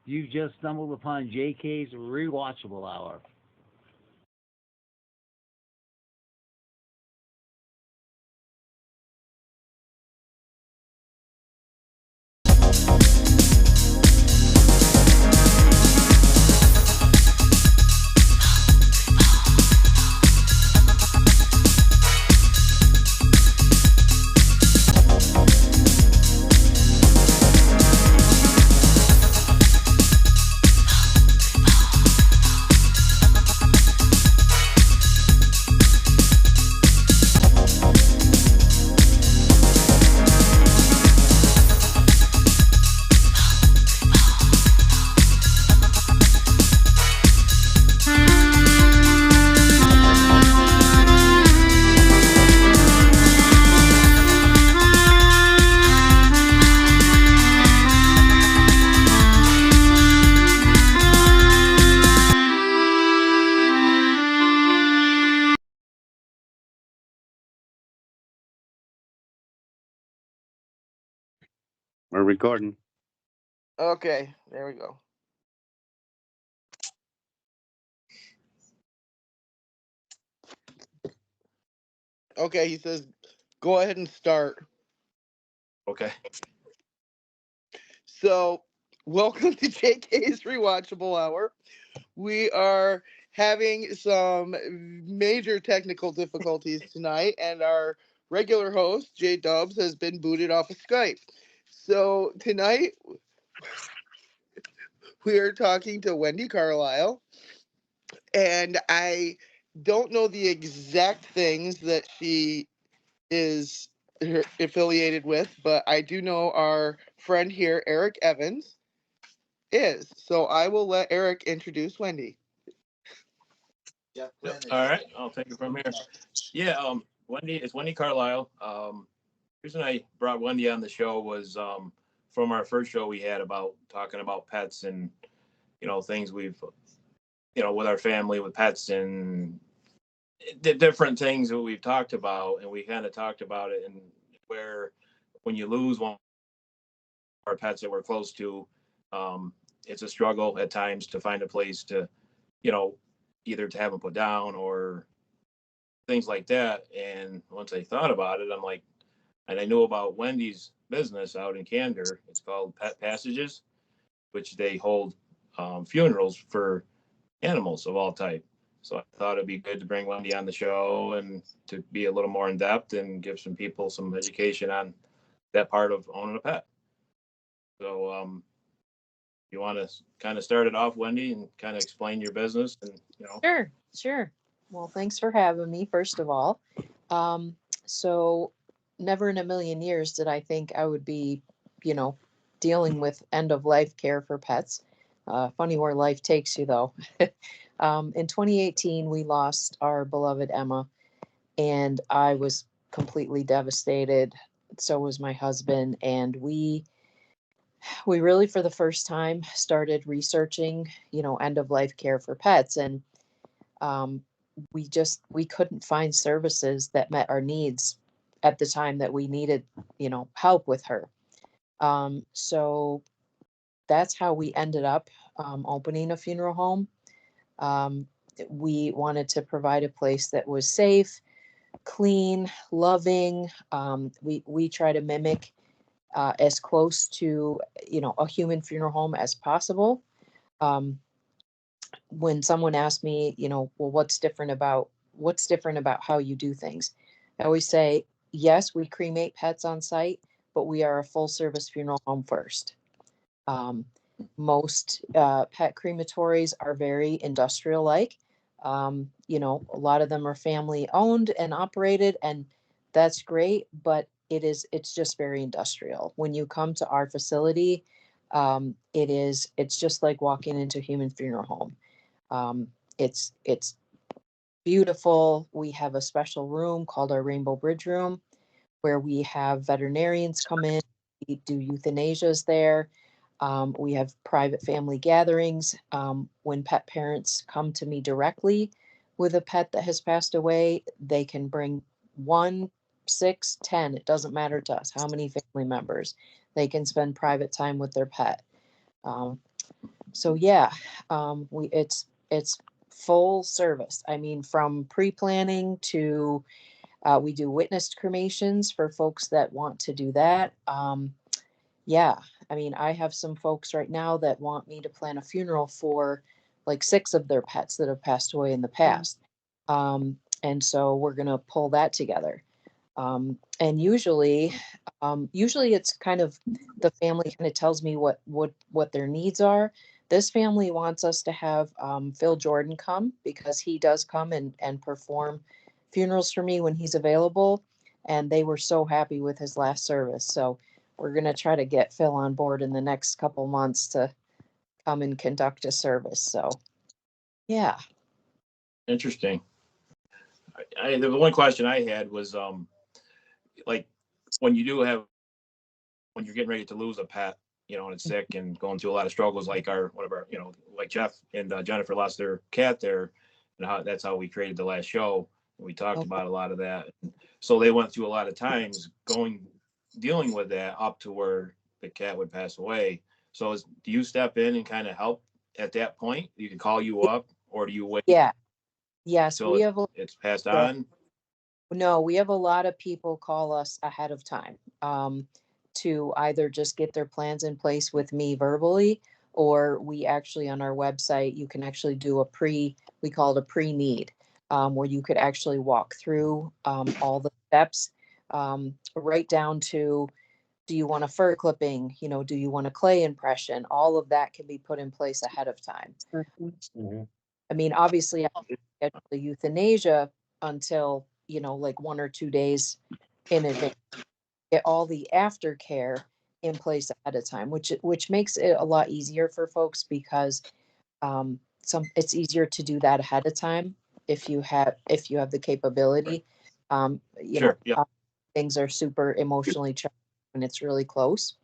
You've just stumbled upon JK's Rewatchable Hour. We're recording. Okay, there we go. Okay, he says, go ahead and start. Okay. So, welcome to JK's Rewatchable Hour. We are having some major technical difficulties tonight, and our regular host, JDUBBS, has been booted off of Skype. So, tonight, we are talking to Wendy Carlisle, and I don't know the exact things that she is affiliated with, but I do know our friend here, Eric Evans, is. So I will let Eric introduce Wendy. Yep. All right. I'll take it from here. Yeah. It's Wendy Carlisle. Reason I brought Wendy on the show was from our first show we had about talking about pets and things we've with our family with pets and the different things that we've talked about, and we kind of talked about it and where when you lose one of our pets that we're close to, it's a struggle at times to find a place to either to have them put down or things like that. And once I thought about it, I'm like, and I knew about Wendy's business out in Candor. It's called Pet Passages, which they hold funerals for animals of all type. So I thought it'd be good to bring Wendy on the show and to be a little more in depth and give some people some education on that part of owning a pet. So you want to kind of start it off, Wendy, and kind of explain your business and Sure. Well, thanks for having me, first of all. So never in a million years did I think I would be, dealing with end of life care for pets. Funny where life takes you, though. In 2018, we lost our beloved Emma, and I was completely devastated. So was my husband, and we really, for the first time, started researching, end of life care for pets, and um, we couldn't find services that met our needs at the time that we needed, help with her. So that's how we ended up opening a funeral home. Um, we wanted to provide a place that was safe, clean, loving. We try to mimic as close to a human funeral home as possible. Um, when someone asks me, well, what's different about how you do things, I always say, yes, we cremate pets on site, but we are a full service funeral home first. Um, most pet crematories are very industrial like. A lot of them are family owned and operated, and that's great, but it's just very industrial. When you come to our facility, it's just like walking into a human funeral home. It's beautiful. We have a special room called our Rainbow Bridge Room where we have veterinarians come in. We do euthanasias there. We have private family gatherings. When pet parents come to me directly with a pet that has passed away, they can bring 1, 6, 10. It doesn't matter to us how many family members. They can spend private time with their pet. Um, So yeah, it's full service. I mean, from pre-planning to we do witnessed cremations for folks that want to do that. Yeah, I mean, I have some folks right now that want me to plan a funeral for like 6 of their pets that have passed away in the past. And so we're gonna pull that together. And usually it's kind of the family kind of tells me what their needs are. This family wants us to have Phil Jordan come because he does come and perform funerals for me when he's available. And they were so happy with his last service. So we're going to try to get Phil on board in the next couple months to come and conduct a service. So, yeah. Interesting. The one question I had was, like, when you're getting ready to lose a pet, and it's sick and going through a lot of struggles, like one of our, like Jeff and Jennifer lost their cat there, and that's how we created the last show. We talked Okay. about a lot of that. So they went through a lot of times dealing with that up to where the cat would pass away. So do you step in and kind of help at that point? You can call you up, or do you wait Yeah. Yes, till it's passed yeah. on? No, we have a lot of people call us ahead of time to either just get their plans in place with me verbally, or we actually on our website, you can actually do we call it a pre-need, where you could actually walk through all the steps, right down to, do you want a fur clipping? Do you want a clay impression? All of that can be put in place ahead of time. I mean, obviously, I don't schedule the euthanasia until, like 1 or 2 days in advance. Get all the aftercare in place ahead of time, which makes it a lot easier for folks because it's easier to do that ahead of time if you have the capability. Sure. Yeah. Things are super emotionally charged when it's really close.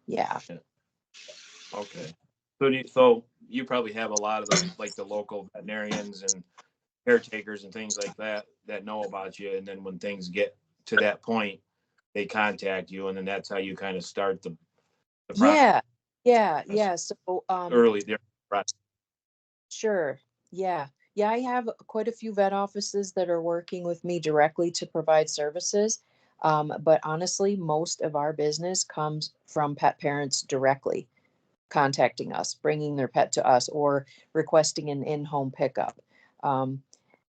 Yeah. Okay. So you probably have a lot of the local veterinarians and caretakers and things like that know about you, and then when things get to that point, they contact you, and then that's how you kind of start the process Yeah. So early there. sure. Yeah. Yeah, I have quite a few vet offices that are working with me directly to provide services. But honestly, most of our business comes from pet parents directly contacting us, bringing their pet to us, or requesting an in-home pickup. Um,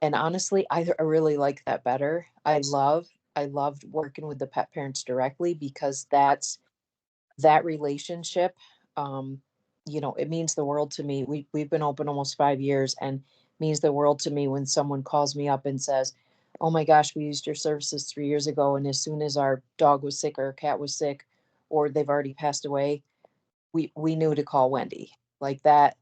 and honestly, I really like that better. I loved working with the pet parents directly because that relationship, it means the world to me. We've been open almost 5 years, and means the world to me when someone calls me up and says, "Oh my gosh, we used your services 3 years ago, and as soon as our dog was sick or our cat was sick, or they've already passed away, we knew to call Wendy." Like that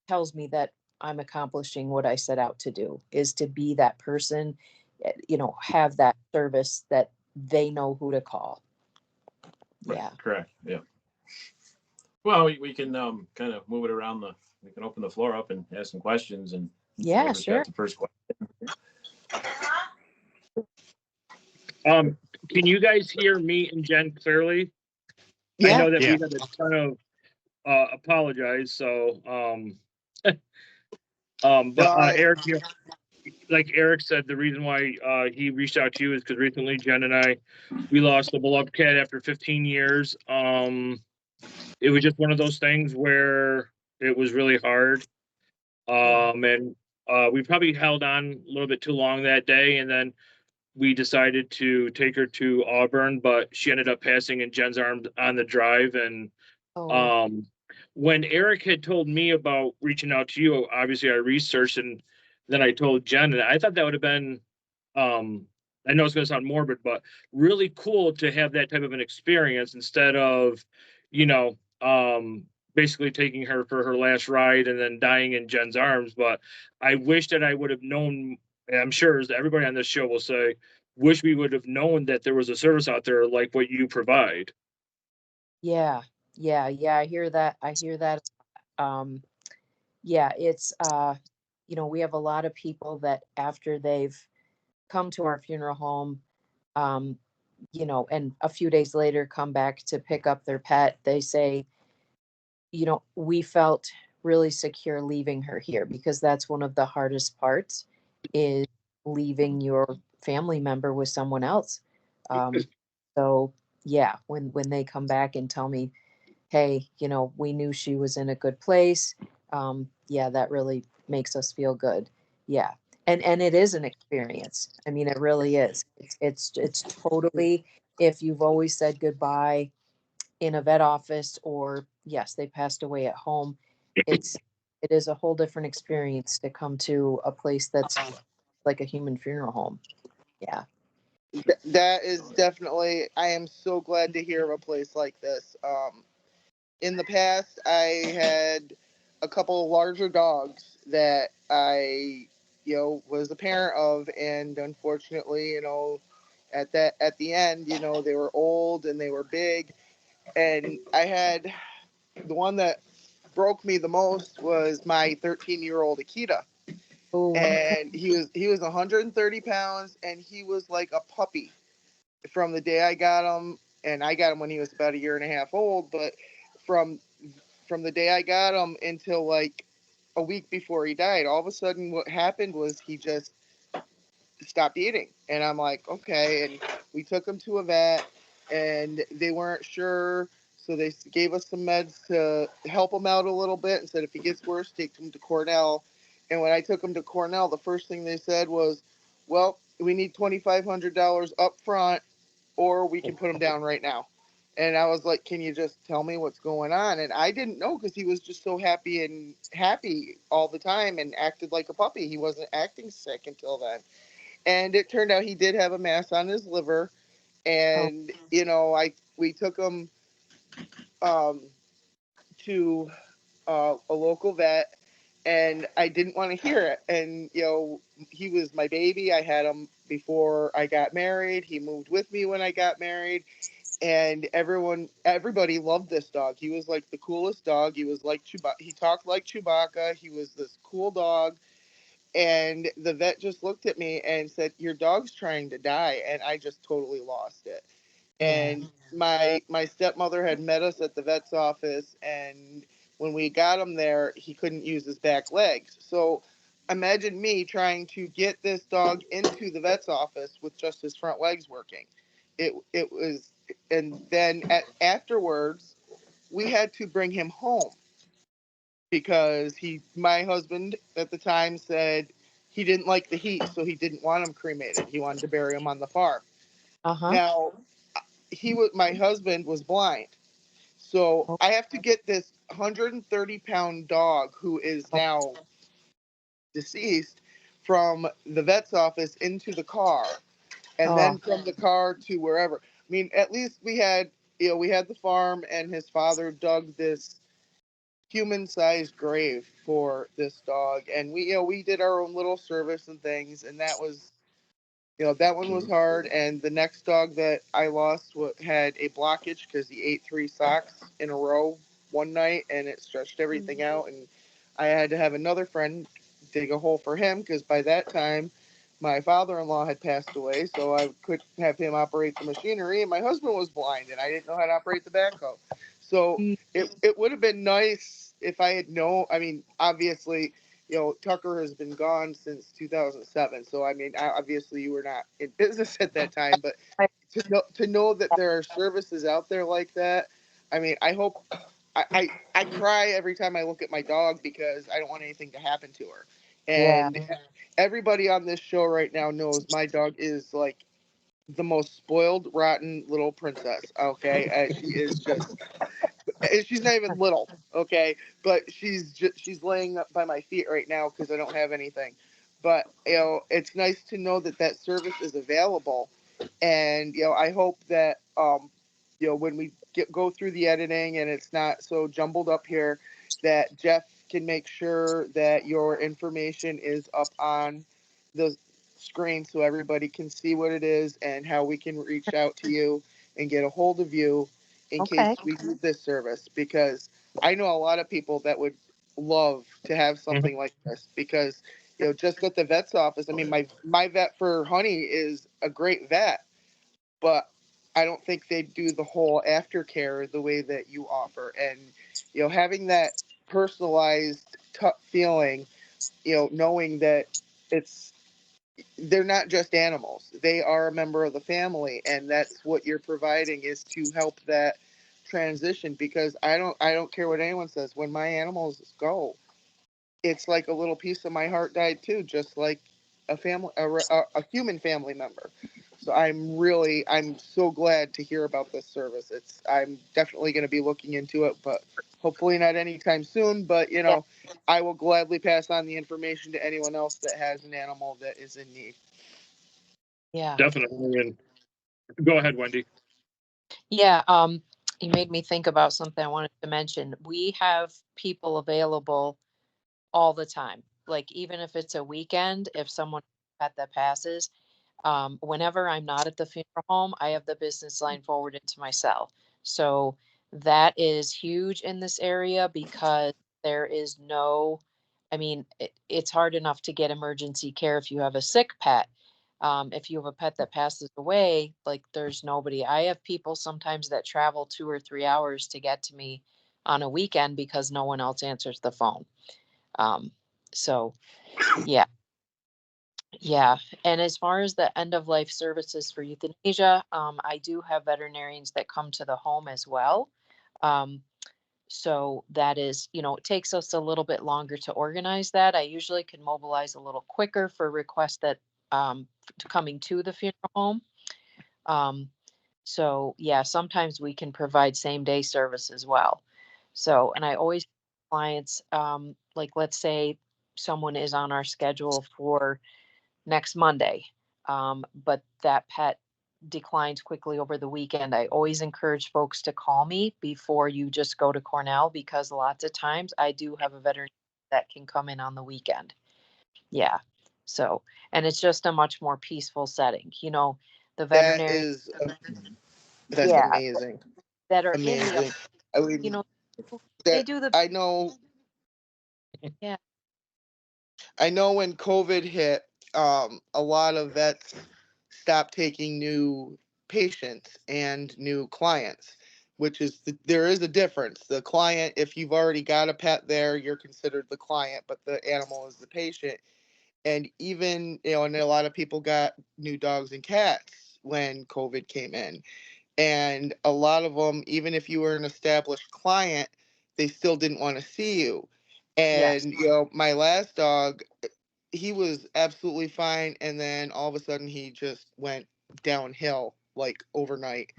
tells me that I'm accomplishing what I set out to do, is to be that person, have that service that they know who to call. Right. Yeah. Correct. Yeah. Well, we can kind of move it around we can open the floor up and ask some questions, and Yeah, whoever's sure. got the first question. Can you guys hear me and Jen clearly? I Yeah. know that Yeah. we had a ton of apologize. So, but Eric, like Eric said, the reason why he reached out to you is because recently Jen and we lost a beloved cat after 15 years. It was just one of those things where it was really hard. And we probably held on a little bit too long that day, and then we decided to take her to Auburn, but she ended up passing in Jen's arms on the drive. And Oh, when Eric had told me about reaching out to you, obviously I researched, and then I told Jen, and I thought that would have been, I know it's going to sound morbid, but really cool to have that type of an experience instead of, you know, basically taking her for her last ride and then dying in Jen's arms. But I wish that I would have known, and I'm sure as everybody on this show will say, wish we would have known that there was a service out there like what you provide. yeah. Yeah. I hear that. Um, yeah, it's, we have a lot of people that after they've come to our funeral home, um, and a few days later come back to pick up their pet, they say, we felt really secure leaving her here, because that's one of the hardest parts, is leaving your family member with someone else. So yeah, when they come back and tell me, hey, we knew she was in a good place, yeah, that really makes us feel good. Yeah. And it is an experience. I mean, it really is. It's totally, if you've always said goodbye in a vet office, or yes, they passed away at home, it is a whole different experience to come to a place that's like a human funeral home. Yeah. That is definitely, I am so glad to hear of a place like this. In the past, I had a couple of larger dogs that I, was a parent of, and unfortunately, at the end, they were old and they were big, and I had the one that broke me the most was my 13-year-old Akita, Oh, and he was 130 pounds, and he was like a puppy from the day I got him, and I got him when he was about a year and a half old, but from from the day I got him until like a week before he died, all of a sudden what happened was he just stopped eating. And I'm like, okay. And we took him to a vet, and they weren't sure. So they gave us some meds to help him out a little bit and said, if he gets worse, take him to Cornell. And when I took him to Cornell, the first thing they said was, well, we need $2,500 up front, or we can put him down right now. And I was like, can you just tell me what's going on? And I didn't know, because he was just so happy all the time and acted like a puppy. He wasn't acting sick until then. And it turned out he did have a mass on his liver. oh, And, we took him um, to a local vet, and I didn't want to hear it. And, he was my baby. I had him before I got married. He moved with me when I got married. And everybody loved this dog. He was like the coolest dog. He was like Chewbacca. He talked like Chewbacca. He was this cool dog. And the vet just looked at me and said, your dog's trying to die. And I just totally lost it. yeah. And my stepmother had met us at the vet's office, and when we got him there, he couldn't use his back legs. So imagine me trying to get this dog into the vet's office with just his front legs working. It was, and then afterwards, we had to bring him home, because my husband at the time said he didn't like the heat, so he didn't want him cremated. He wanted to bury him on the farm. Uh-huh. Now, my husband was blind, so Oh, I have to get this 130-pound dog, who is now deceased, from the vet's office into the car, and oh, then from the car to wherever. I mean, at least we had the farm, and his father dug this human-sized grave for this dog, and we did our own little service and things, and that one was hard. And the next dog that I lost had a blockage because he ate 3 socks in a row one night, and it stretched everything out. And I had to have another friend dig a hole for him, because by that time my father-in-law had passed away, so I could have him operate the machinery. And my husband was blind, and I didn't know how to operate the backhoe. So it would have been nice if I had known. I mean, obviously, Tucker has been gone since 2007. So, I mean, obviously you were not in business at that time, but to know that there are services out there like that, I mean, I hope. I cry every time I look at my dog, because I don't want anything to happen to her. yeah. And everybody on this show right now knows my dog is like the most spoiled, rotten little princess. Okay, she is just. And she's not even little, okay, but she's laying up by my feet right now because I don't have anything. But it's nice to know that service is available, and I hope that when we go through the editing and it's not so jumbled up here, that Jeff can make sure that your information is up on the screen so everybody can see what it is and how we can reach out to you and get a hold of you in case Okay. we need this service, because I know a lot of people that would love to have something like this, because just at the vet's office, I mean, my vet for Honey is a great vet, but I don't think they do the whole aftercare the way that you offer. And, having that personalized feeling, knowing that it's, they're not just animals. They are a member of the family, and that's what you're providing is to help that transition. Because I don't care what anyone says. When my animals go, it's like a little piece of my heart died too, just like a human family member. So I'm so glad to hear about this service. I'm definitely going to be looking into it, but hopefully not anytime soon. But Yeah. I will gladly pass on the information to anyone else that has an animal that is in need. Yeah. Definitely. And go ahead, Wendy. Yeah. You made me think about something I wanted to mention. We have people available all the time. Like even if it's a weekend, if someone at that passes, whenever I'm not at the funeral home, I have the business line forwarded to my cell. So that is huge in this area because there is no, I mean, it's hard enough to get emergency care if you have a sick pet. If you have a pet that passes away, like there's nobody. I have people sometimes that travel 2 or 3 hours to get to me on a weekend because no one else answers the phone. Um, so yeah, yeah. And as far as the end of life services for euthanasia, I do have veterinarians that come to the home as well. Um, so that is, it takes us a little bit longer to organize that. I usually can mobilize a little quicker for requests that coming to the funeral home. Um, so yeah, sometimes we can provide same day service as well. So, and I always clients, like let's say someone is on our schedule for next Monday, but that pet declines quickly over the weekend. I always encourage folks to call me before you just go to Cornell because lots of times I do have a veterinarian that can come in on the weekend. Yeah. So, and it's just a much more peaceful setting. The That veterinarian, is, that's yeah, amazing, that are in the, amazing. I you mean, know, they that do the, I know. yeah, I know when COVID hit, a lot of vets stopped taking new patients and new clients, which is there is a difference. The client, if you've already got a pet there, you're considered the client, but the animal is the patient. And even, and a lot of people got new dogs and cats when COVID came in. And a lot of them, even if you were an established client, they still didn't want to see you. yes. And, my last dog, he was absolutely fine, and then all of a sudden he just went downhill like overnight.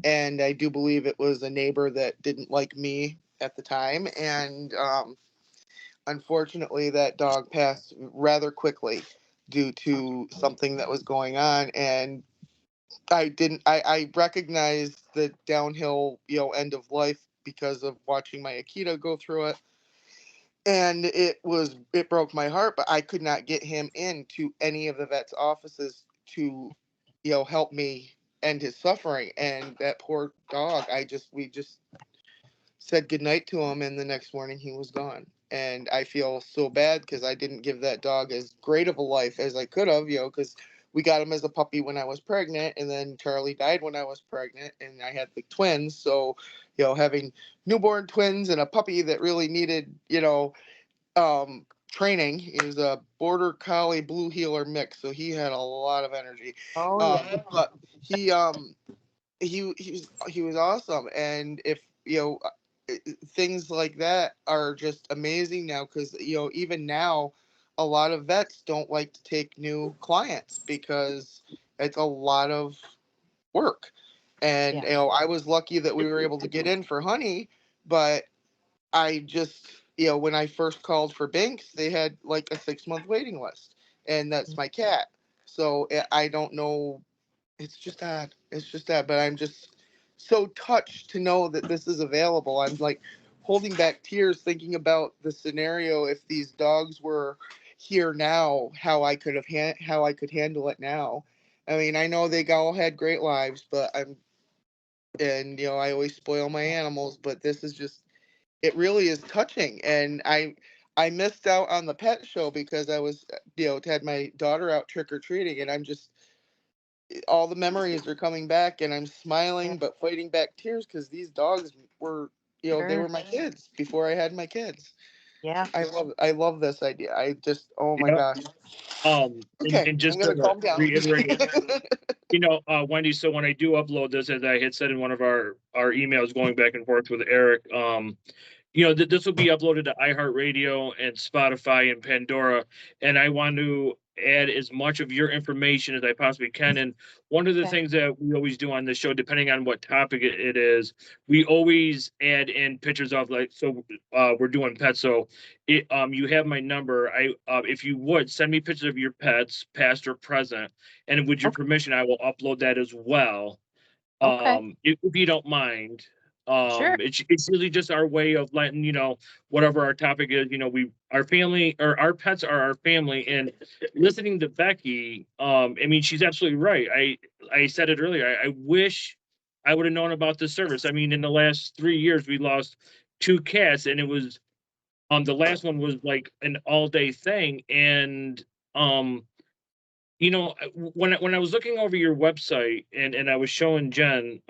And I do believe it was a neighbor that didn't like me at the time, and unfortunately that dog passed rather quickly due to something that was going on. And I recognized the downhill, end of life because of watching my Akita go through it, and it broke my heart. But I could not get him into any of the vet's offices to help me end his suffering. And that poor dog, we just said goodnight to him, and the next morning he was gone. And I feel so bad because I didn't give that dog as great of a life as I could have, because we got him as a puppy when I was pregnant, and then Charlie died when I was pregnant, and I had the twins. So, having newborn twins and a puppy that really needed, training. He was a border collie blue heeler mix, so he had a lot of energy. Oh yeah. But he was awesome. And if things like that are just amazing now, because even now a lot of vets don't like to take new clients because it's a lot of work. And Yeah. I was lucky that we were able to get in for Honey, but I just, when I first called for Binks, they had like a 6-month waiting list, and that's my cat. So I don't know. It's just that. It's just that. But I'm just so touched to know that this is available. I'm like holding back tears thinking about the scenario if these dogs were here now, how I could handle it now. I mean, I know they all had great lives, but I always spoil my animals, but this is just, it really is touching. And I missed out on the pet show because I was, had my daughter out trick or treating, and I'm just, all the memories are coming back, and I'm smiling but fighting back tears because these dogs were, they Sure. were my kids before I had my kids. Yeah. I love this idea. I just, oh my Yep. gosh. And Okay, I'm just gonna to calm down. reiterate, Wendy, so when I do upload this, as I had said in one of our emails going back and forth with Eric, this will be uploaded to iHeartRadio and Spotify and Pandora, and I want to add as much of your information as I possibly can. And one of the Okay. things that we always do on the show, depending on what topic it is, we always add in pictures of, like, so we're doing pets. So you have my number. If you would send me pictures of your pets, past or present, and with your Okay. permission, I will upload that as well. Okay. If you don't mind. Sure. It's really just our way of letting whatever our topic is, our family, or our pets are our family. And listening to Becky, I mean, she's absolutely right. I said it earlier. I wish I would have known about this service. I mean, in the last 3 years, we lost 2 cats, and it was the last one was like an all-day thing. And when I was looking over your website, and I was showing Jen,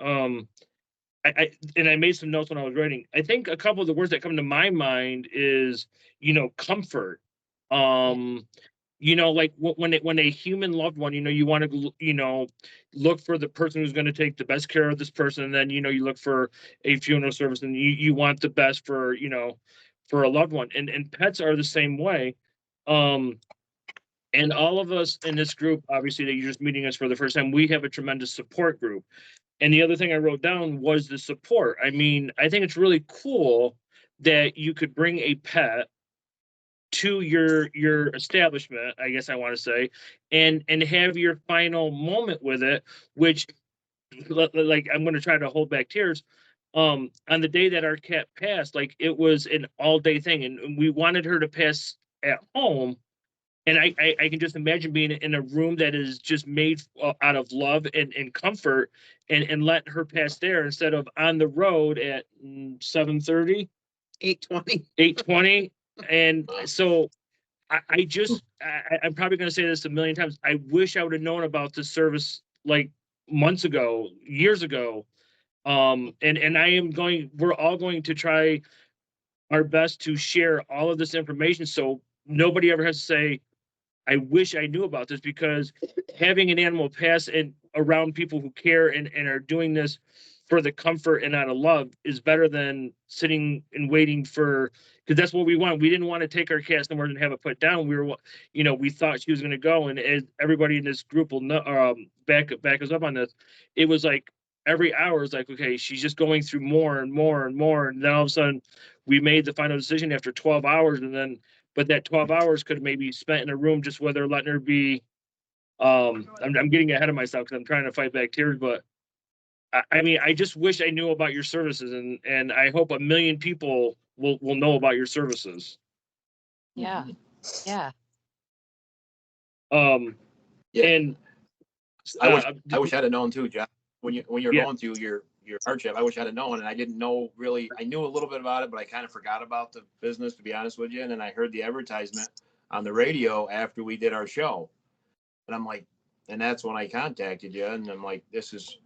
I made some notes when I was writing. I think a couple of the words that come to my mind is, comfort. Like when a human loved one, you want to, look for the person who's going to take the best care of this person. And then, you look for a funeral service, and you want the best for, for a loved one. And pets are the same way. And all of us in this group, obviously, that you're just meeting us for the first time, we have a tremendous support group. And the other thing I wrote down was the support. I mean, I think it's really cool that you could bring a pet to your establishment, I guess I want to say, and have your final moment with it, which, like, I'm going to try to hold back tears. On the day that our cat passed, like, it was an all-day thing, and we wanted her to pass at home. And I can just imagine being in a room that is just made out of love and comfort, and let her pass there instead of on the road at 7:30, 8:20. And so I'm probably going to say this a million times. I wish I would have known about this service like months ago, years ago. We're all going to try our best to share all of this information so nobody ever has to say, I wish I knew about this, because having an animal pass and around people who care and are doing this for the comfort and out of love is better than sitting and waiting for, because that's what we want. We didn't want to take our cat somewhere and have it put down. We thought she was going to go. And as everybody in this group will know, back us up on this, it was like every hour is like, okay, she's just going through more and more and more. And then all of a sudden we made the final decision after 12 hours. But that 12 hours could have maybe spent in a room just where they're letting her be. I'm getting ahead of myself because I'm trying to fight back tears, but I mean, I just wish I knew about your services, and I hope 1 million people will know about your services. Yeah. Yeah. Yeah. And I wish I'd have known too, Jeff. When you're Yeah. going through your hardship, I wish I'd have known, and I didn't know really. I knew a little bit about it, but I kind of forgot about the business, to be honest with you. And then I heard the advertisement on the radio after we did our show, and I'm like, and that's when I contacted you, and I'm like, this is,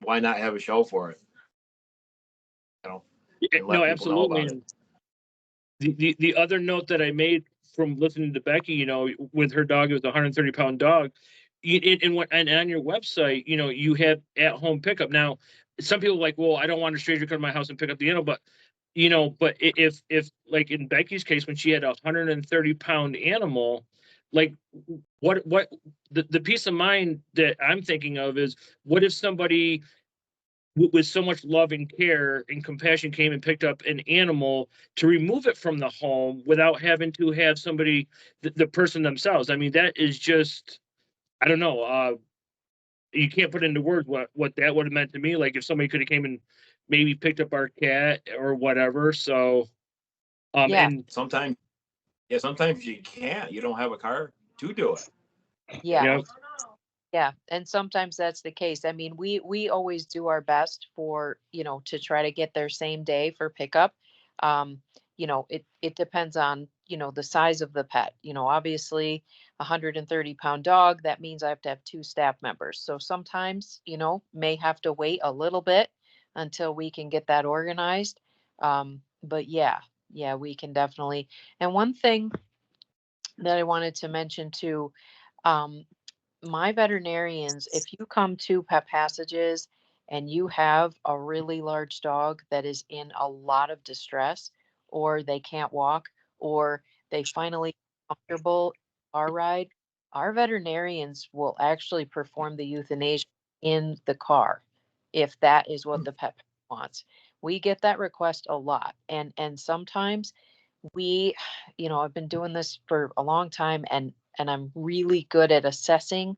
why not have a show for it? And let no, people absolutely. know about And the other note that I made from listening to Becky, with her dog, it was a 130-pound dog. And on your website, you have at-home pickup. Now, some people are like, well, I don't want a stranger to come to my house and pick up the animal, but if like in Becky's case, when she had a 130-pound animal, like what the peace of mind that I'm thinking of is, what if somebody with so much love and care and compassion came and picked up an animal to remove it from the home without having to have somebody, the person themselves. I mean, that is just, I don't know. You can't put into words what that would have meant to me. Like if somebody could have came and maybe picked up our cat or whatever. So, Yeah. and sometimes you can't. You don't have a car to do it. Yeah. Yeah. And sometimes that's the case. I mean, we always do our best for, to try to get there same day for pickup. It depends on, the size of the pet. Obviously, 130-pound dog, that means I have to have 2 staff members. So sometimes, may have to wait a little bit until we can get that organized. But yeah, we can definitely. And one thing that I wanted to mention too, my veterinarians, if you come to Pet Passages and you have a really large dog that is in a lot of distress, or they can't walk, or they finally comfortable our ride, our veterinarians will actually perform the euthanasia in the car if that is what the pet wants. We get that request a lot, and sometimes we, I've been doing this for a long time, and I'm really good at assessing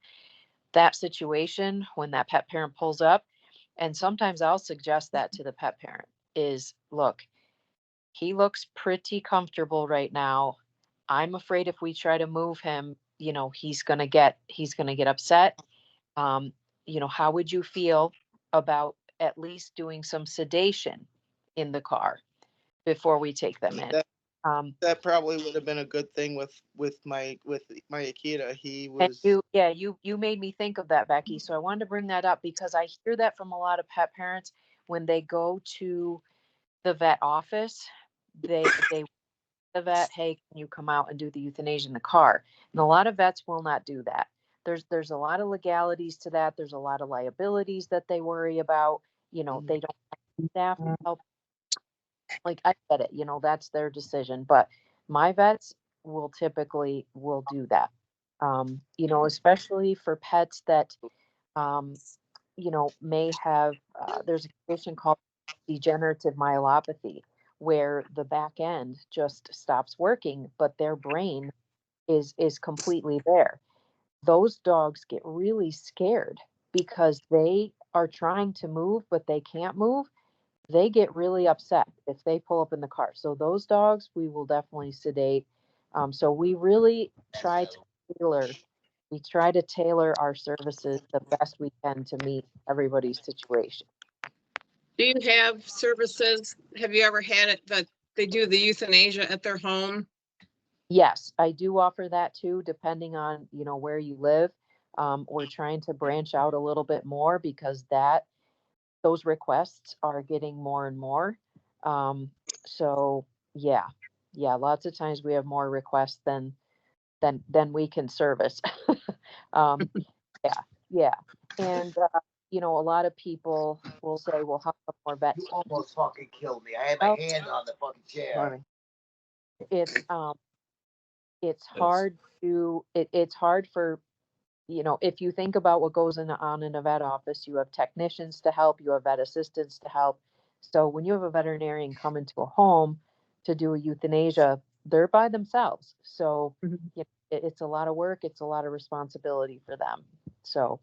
that situation when that pet parent pulls up. And sometimes I'll suggest that to the pet parent is, look, he looks pretty comfortable right now. I'm afraid if we try to move him, he's going to get upset. How would you feel about at least doing some sedation in the car before we take them in? That probably would have been a good thing with my Akita. He And was you made me think of that, Becky. So I wanted to bring that up because I hear that from a lot of pet parents when they go to the vet office. They the vet, hey, can you come out and do the euthanasia in the car? And a lot of vets will not do that. There's a lot of legalities to that. There's a lot of liabilities that they worry about. They don't have staff to help. Like, I get it, that's their decision, but my vets will typically do that. Especially for pets that, may have, there's a condition called degenerative myelopathy, where the back end just stops working, but their brain is completely there. Those dogs get really scared because they are trying to move, but they can't move. They get really upset if they pull up in the car. So those dogs, we will definitely sedate. So we really try to tailor our services the best we can to meet everybody's situation. Do you have services? Have you ever had it that they do the euthanasia at their home? Yes, I do offer that too, depending on, where you live. We're trying to branch out a little bit more because those requests are getting more and more. So yeah, lots of times we have more requests than we can service. Yeah. And, a lot of people will say, well, how come more vets? Almost fucking killed me. I had my hand on the fucking chair. It's hard it's hard for, if you think about what goes on in a vet office, you have technicians to help, you have vet assistants to help. So when you have a veterinarian come into a home to do a euthanasia, they're by themselves. So it's a lot of work. It's a lot of responsibility for them. So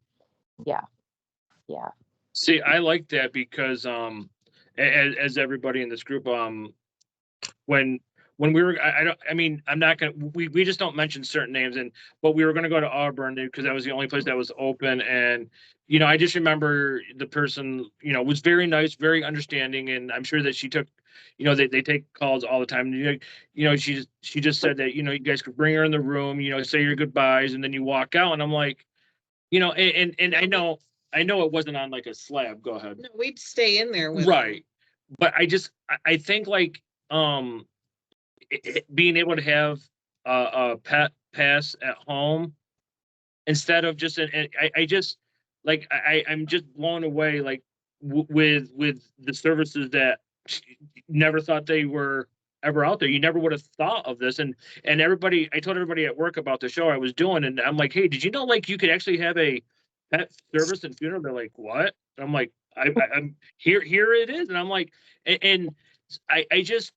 yeah. See, I like that because as everybody in this group, when we were, I'm not gonna, we just don't mention certain names, but we were gonna go to Auburn because that was the only place that was open, and I just remember the person was very nice, very understanding, and I'm sure that she took, they take calls all the time. She just said that you guys could bring her in the room, say your goodbyes, and then you walk out, and I'm like, and I know it wasn't on like a slab. Go ahead. No, we'd stay in there with Right. But I think like being able to have a pet pass at home instead of just I just like I'm just blown away like with the services that never thought they were ever out there. You never would have thought of this, and everybody, I told everybody at work about the show I was doing, and I'm like, hey, did you know like you could actually have a pet service and funeral? They're like, what? And I'm like, I'm here it is, and I'm like, and I just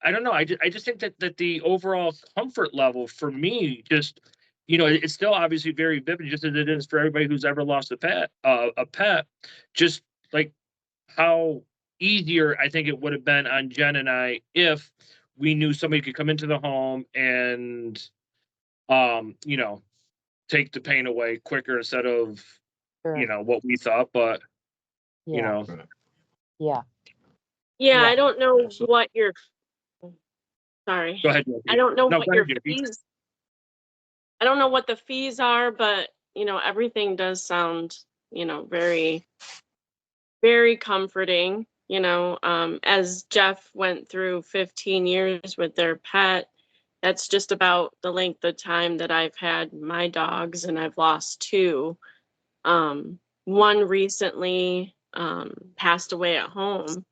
I don't know. I just think that the overall comfort level for me just, it's still obviously very vivid, just as it is for everybody who's ever lost a pet, just like how easier I think it would have been on Jen and I if we knew somebody could come into the home and, take the pain away quicker instead of, Sure. what we thought, but, Yeah. Yeah, Yeah. I don't know what your, sorry, Go ahead. I don't know No, what go your ahead, Becky. fees, I don't know what the fees are, but everything does sound, very, very comforting. As Jeff went through 15 years with their pet, that's just about the length of time that I've had my dogs, and I've lost two. One recently passed away at home.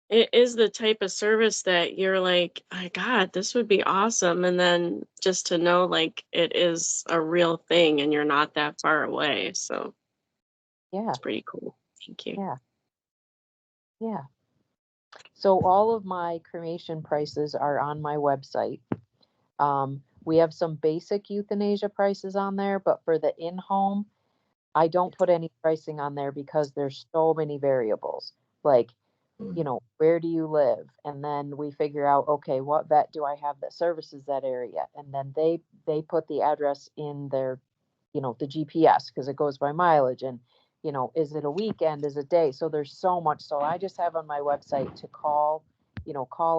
It is the type of service that you're like, my God, this would be awesome. And then just to know like it is a real thing and you're not that far away. So Yeah. it's pretty cool. Thank you. Yeah. Yeah. So all of my cremation prices are on my website. We have some basic euthanasia prices on there, but for the in-home, I don't put any pricing on there because there's so many variables. Like, where do you live? And then we figure out, okay, what vet do I have that services that area? And then they put the address in their, the GPS, because it goes by mileage. And, is it a weekend? Is it day? So there's so much. So I just have on my website to call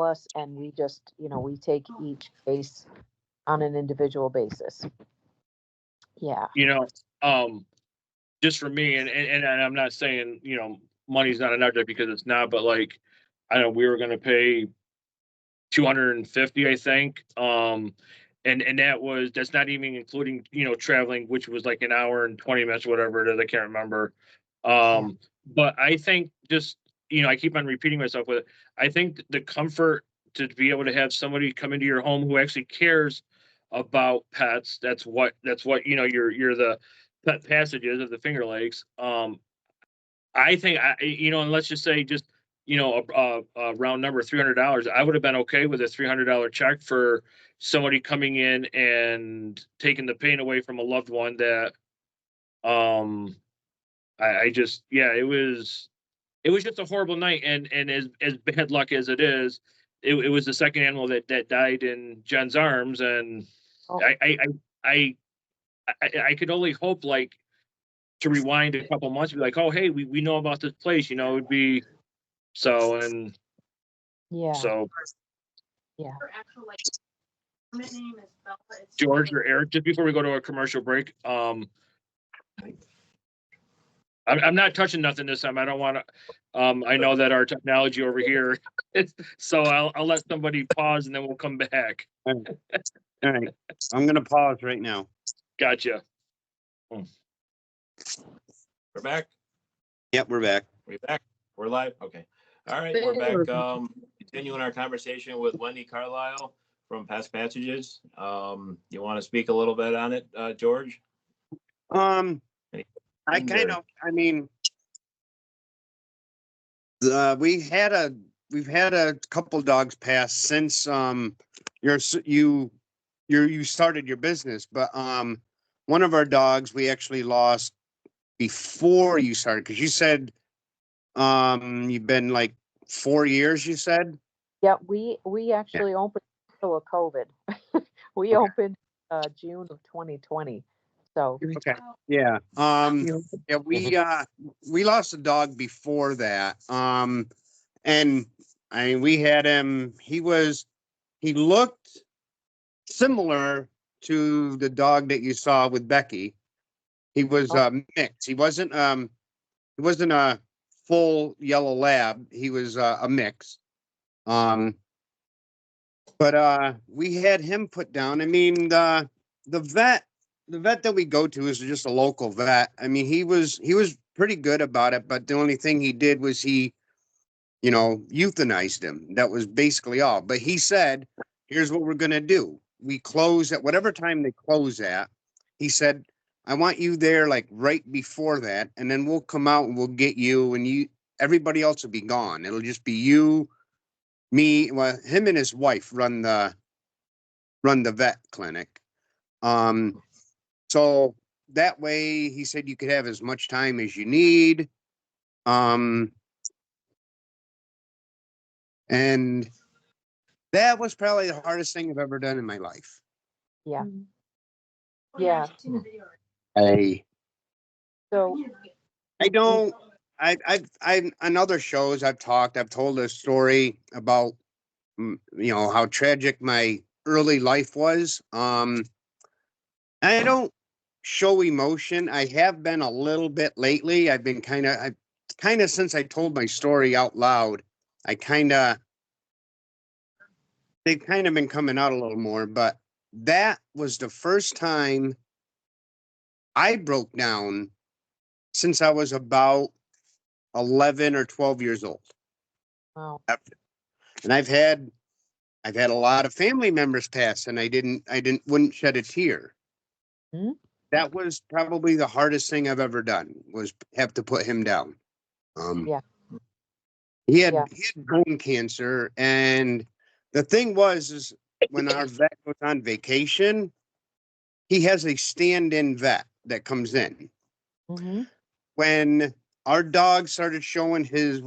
us, and we just, we take each case on an individual basis. Yeah. Just for me, and I'm not saying, money's not an object, because it's not, but like, I know we were going to pay 250, I think. And that's not even including, traveling, which was like an hour and 20 minutes, whatever it is. I can't remember. But I think just, I keep on repeating myself with it. I think the comfort to be able to have somebody come into your home who actually cares about pets. That's what, you're the pet passages of the Finger Lakes. I think, and let's just say just, a round number, $300, I would have been okay with a $300 check for somebody coming in and taking the pain away from a loved one that, I just, it was just a horrible night. And as bad luck as it is, it was the second animal that died in Jen's arms. And I could only hope, like, to rewind a couple months, be like, oh, hey, we know about this place, it would be so. And so George or Eric, just before we go to a commercial break, I'm not touching nothing this time. I don't want to. I know that our technology over here, so I'll let somebody pause and then we'll come back. All right. I'm going to pause right now. Gotcha. We're back. Yep, we're back. We're back. We're live. Okay. All right. We're back. Continuing our conversation with Wendy Carlisle from Past Passages. You want to speak a little bit on it, George? We've had a couple dogs pass since you started your business, but one of our dogs we actually lost before you started, because you said you've been like 4 years, you said? Yeah, we actually opened until COVID. We opened June of 2020. So okay. Yeah. We lost a dog before that. And we had him, he looked similar to the dog that you saw with Becky. He was mixed. He wasn't a full yellow lab. He was a mix. But we had him put down. I mean, the vet that we go to is just a local vet. I mean, he was pretty good about it, but the only thing he did was he, euthanized him. That was basically all. But he said, here's what we're going to do. We close at whatever time they close at. He said, I want you there like right before that, and then we'll come out and we'll get you, and everybody else will be gone. It'll just be you, me, him and his wife run the vet clinic. So that way he said you could have as much time as you need. And that was probably the hardest thing I've ever done in my life. yeah. Yeah. So I on other shows I've told a story about, how tragic my early life was. I don't show emotion. I have been a little bit lately. I've been kind of since I told my story out loud, they've kind of been coming out a little more, but that was the first time I broke down since I was about 11 or 12 years old. Wow. And I've had a lot of family members pass, and I wouldn't shed a tear. Hmm? That was probably the hardest thing I've ever done, was have to put him down. Yeah. He had Yeah. bone cancer, and the thing is when our vet goes on vacation, he has a stand-in vet that comes in. Mm-hmm. When our dog started showing his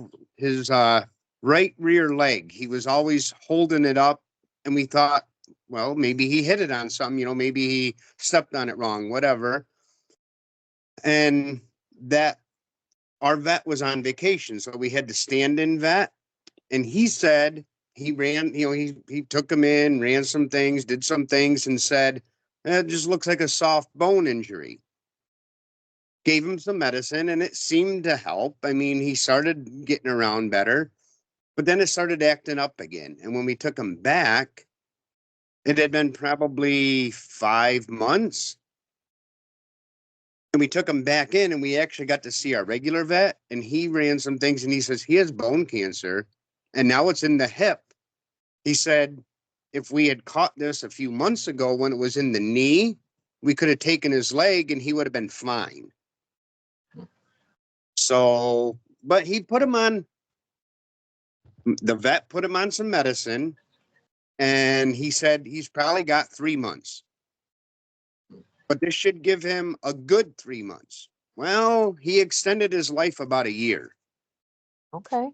right rear leg, he was always holding it up, and we thought, well, maybe he hit it on something, maybe he stepped on it wrong, whatever. And that our vet was on vacation, so we had to stand in vet. And he said he ran, he took him in, ran some things, did some things, and said, it just looks like a soft bone injury. Gave him some medicine, and it seemed to help. I mean, he started getting around better, but then it started acting up again. And when we took him back, it had been probably 5 months. And we took him back in, and we actually got to see our regular vet, and he ran some things, and he says he has bone cancer, and now it's in the hip. He said, if we had caught this a few months ago when it was in the knee, we could have taken his leg and he would have been fine. So, but the vet put him on some medicine, and he said he's probably got 3 months. But this should give him a good 3 months. Well, he extended his life about a year. Okay.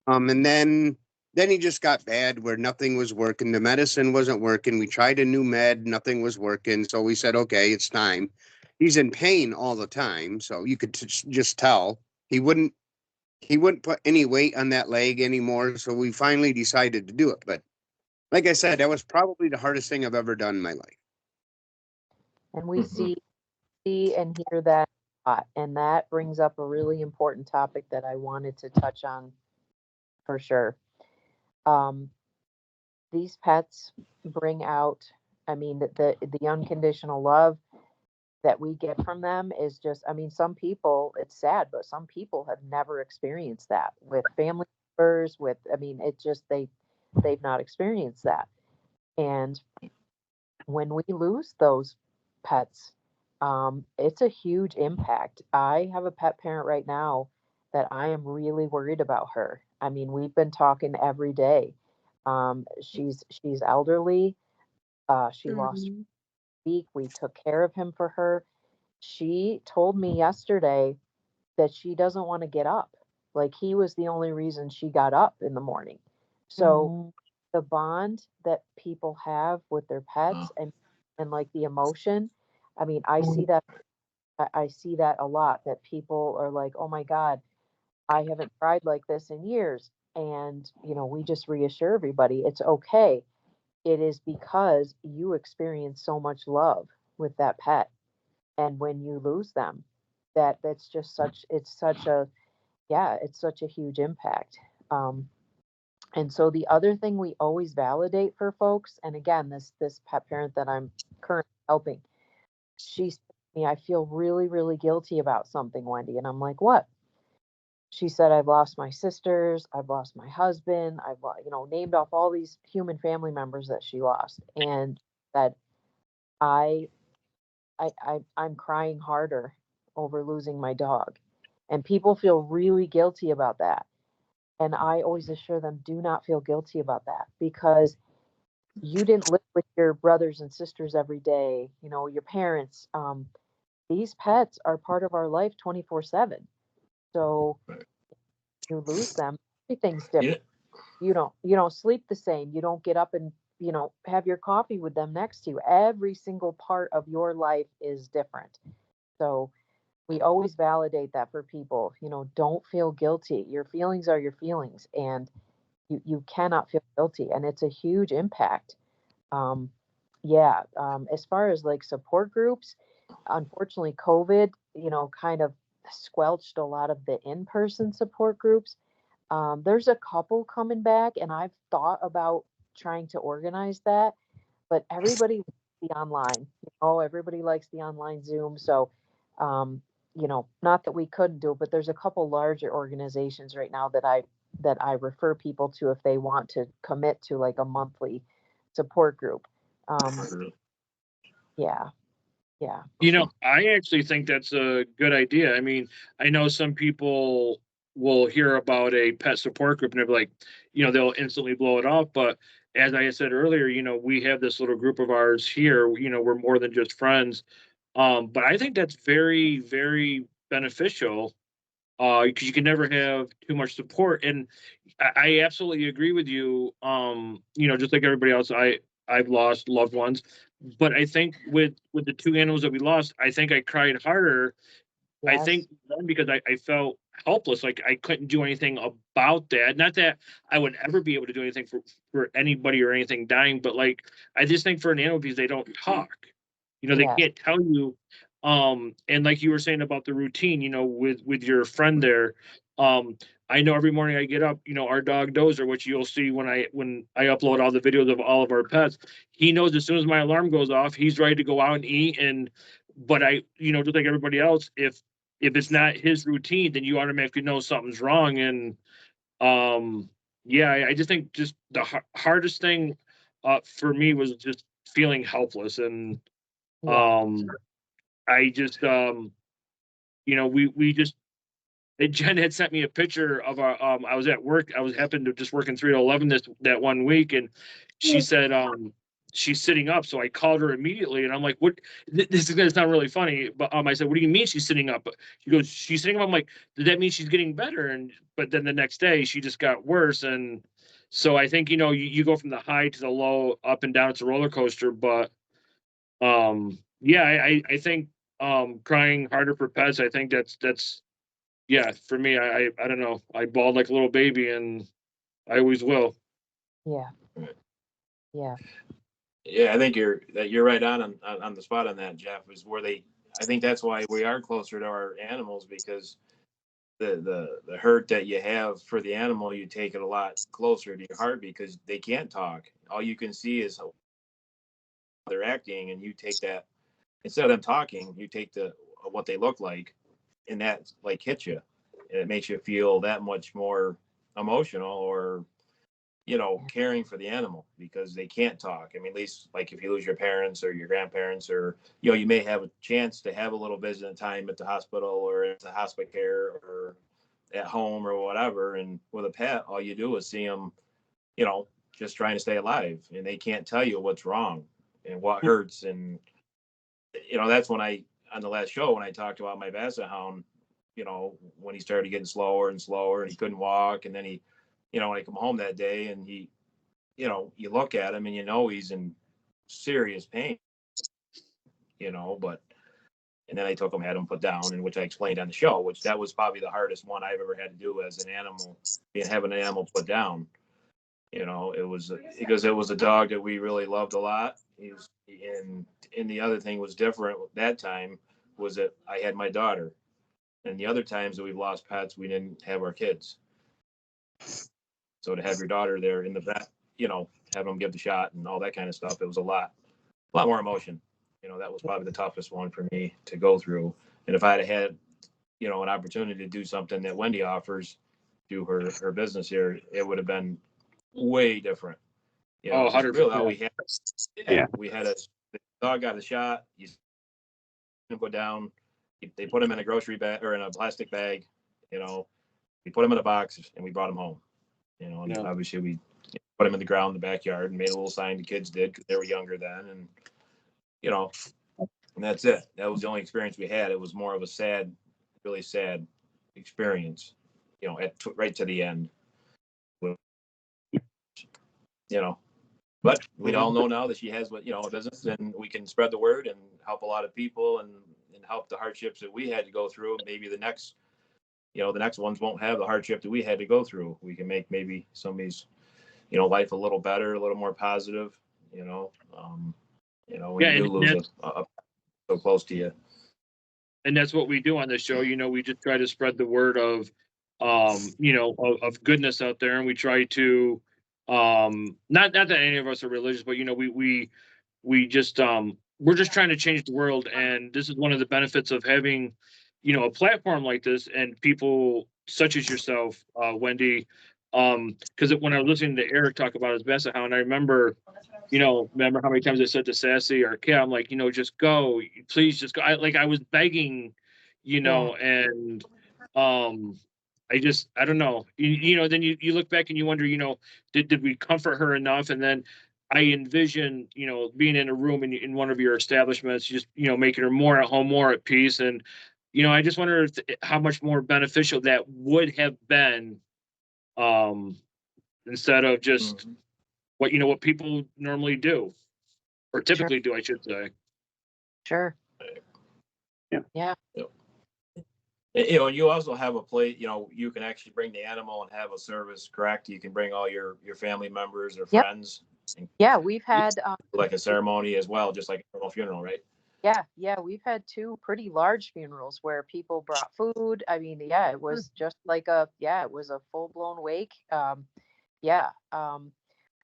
And then he just got bad where nothing was working. The medicine wasn't working. We tried a new med, nothing was working. So we said, okay, it's time. He's in pain all the time. So you could just tell he wouldn't put any weight on that leg anymore. So we finally decided to do it. But like I said, that was probably the hardest thing I've ever done in my life. And we see and hear that a lot. And that brings up a really important topic that I wanted to touch on for sure. These pets bring out, I mean, the unconditional love that we get from them is just, I mean, some people, it's sad, but some people have never experienced that with family members, I mean, it just, they've not experienced that. And when we lose those pets, it's a huge impact. I have a pet parent right now that I am really worried about her. I mean, we've been talking every day. She's elderly. She lost Mhm. a week. We took care of him for her. She told me yesterday that she doesn't want to get up. Like he was the only reason she got up in the morning. So the bond that people have with their pets and like the emotion, I mean, I see that I see that a lot, that people are like, "Oh my God, I haven't cried like this in years." And, we just reassure everybody it's okay. It is because you experience so much love with that pet. And when you lose them, that's just it's such a huge impact. And so the other thing we always validate for folks, and again, this pet parent that I'm currently helping, she said to me, I feel really, really guilty about something, Wendy. And I'm like, what? She said, I've lost my sisters, I've lost my husband, named off all these human family members that she lost. And that I I'm crying harder over losing my dog. And people feel really guilty about that. And I always assure them, do not feel guilty about that, because you didn't live with your brothers and sisters every day, your parents. These pets are part of our life 24/7. So you lose them, everything's different. You don't sleep the same. You don't get up and, have your coffee with them next to you. Every single part of your life is different. So we always validate that for people. Don't feel guilty. Your feelings are your feelings, and you cannot feel guilty. And it's a huge impact. Yeah, as far as like support groups, unfortunately, COVID, kind of squelched a lot of the in-person support groups. There's a couple coming back, and I've thought about trying to organize that, but everybody likes the online. Everybody likes the online Zoom. So, not that we couldn't do it, but there's a couple larger organizations right now that I refer people to if they want to commit to like a monthly support group. Yeah, yeah, I actually think that's a good idea. I mean, I know some people will hear about a pet support group and they're like, they'll instantly blow it off. But as I said earlier, we have this little group of ours here, we're more than just friends. But I think that's very, very beneficial, because you can never have too much support. And I absolutely agree with you. Just like everybody else, I've lost loved ones, but I think with the two animals that we lost, I think I cried harder. I yes, think one, because I felt helpless, like I couldn't do anything about that. Not that I would ever be able to do anything for anybody or anything dying, but like I just think for an animal, because they don't talk, they yes, can't tell you. And like you were saying about the routine, with your friend there, I know every morning I get up, our dog Dozer, which you'll see when I upload all the videos of all of our pets, he knows as soon as my alarm goes off, he's ready to go out and eat. But I, just like everybody else, if it's not his routine, then you automatically know something's wrong. And yeah, I just think just the hardest thing for me was just feeling helpless. And yeah, I just we just Jen had sent me a picture of our I was at work, I was happened to just working 3 to 11 that one week, and she said she's sitting up. So I called her immediately and I'm like, what, this is gonna sound really funny, but I said, what do you mean she's sitting up? She goes, she's sitting up. I'm like, does that mean she's getting better? But then the next day she just got worse. And so I think you go from the high to the low, up and down. It's a roller coaster. But yeah, I think crying harder for pets, I think that's yeah, for me, I don't know, I bawled like a little baby, and I always will. yeah, yeah, Yeah, I think you're right on the spot on that, Jeff. Is where I think that's why we are closer to our animals, because the hurt that you have for the animal, you take it a lot closer to your heart, because they can't talk. All you can see is how they're acting, and you take that, instead of them talking, you take what they look like, and that like hits you, and it makes you feel that much more emotional, or caring for the animal, because they can't talk. I mean, at least like if you lose your parents or your grandparents, or you may have a chance to have a little visit time at the hospital or at the hospice care or at home or whatever. And with a pet, all you do is see them, just trying to stay alive, and they can't tell you what's wrong and what hurts. And that's when on the last show, when I talked about my Basset Hound, when he started getting slower and slower and he couldn't walk, and then he, when I come home that day and he, you look at him and he's in serious pain, but, and then I took him, had him put down, and which I explained on the show, which that was probably the hardest one I've ever had to do as an animal, having an animal put down. It was because it was a dog that we really loved a lot. He was, and the other thing was different that time was that I had my daughter, and the other times that we've lost pets, we didn't have our kids. So to have your daughter there in the vet, have them give the shot and all that kind of stuff, it was a lot more emotion. That was probably the toughest one for me to go through. And if I had an opportunity to do something that Wendy offers, do her business here, it would have been way different. Oh, 100%. Really all we had, we had the dog got a shot. You go down. They put him in a grocery bag or in a plastic bag. We put him in a box and we brought him home. And obviously we put him in the ground in the backyard and made a little sign. The kids did, because they were younger then, and and that's it. That was the only experience we had. It was more of a sad, really sad experience. Right to the end. But we all know now that she has a business, and we can spread the word and help a lot of people, and help the hardships that we had to go through. Maybe the next ones won't have the hardship that we had to go through. We can make maybe somebody's, life a little better, a little more positive, you know, when Yeah, you do and lose so close to you. and that's what we do on the show. You know, we just try to spread the word of, you know, of goodness out there, and we try to, not that any of us are religious, but you know, we just we're just trying to change the world, and this is one of the benefits of having, you know, a platform like this and people such as yourself, Wendy. Because when I was listening to Eric talk about his best how, and I remember, you know, remember how many times I said to Sassy or Kay, I'm like, you know, just go, please, just go. I was begging, you know, and I don't know, you know, then you look back and you wonder, you know, did we comfort her enough? And then I envision, you know, being in a room in one of your establishments, just, you know, making her more at home, more at peace. And, you know, I just wonder how much more beneficial that would have been, instead of just what, you know, what people normally do or typically do, I should say. Sure. Yeah. Yeah. You know, you also have a place, you know, you can actually bring the animal and have a service, correct? You can bring all your family members or friends. Yeah, we've had Like a ceremony as well, just like a normal funeral, right? yeah, we've had 2 pretty large funerals where people brought food. I mean, yeah, it was just like it was a full-blown wake. Yeah.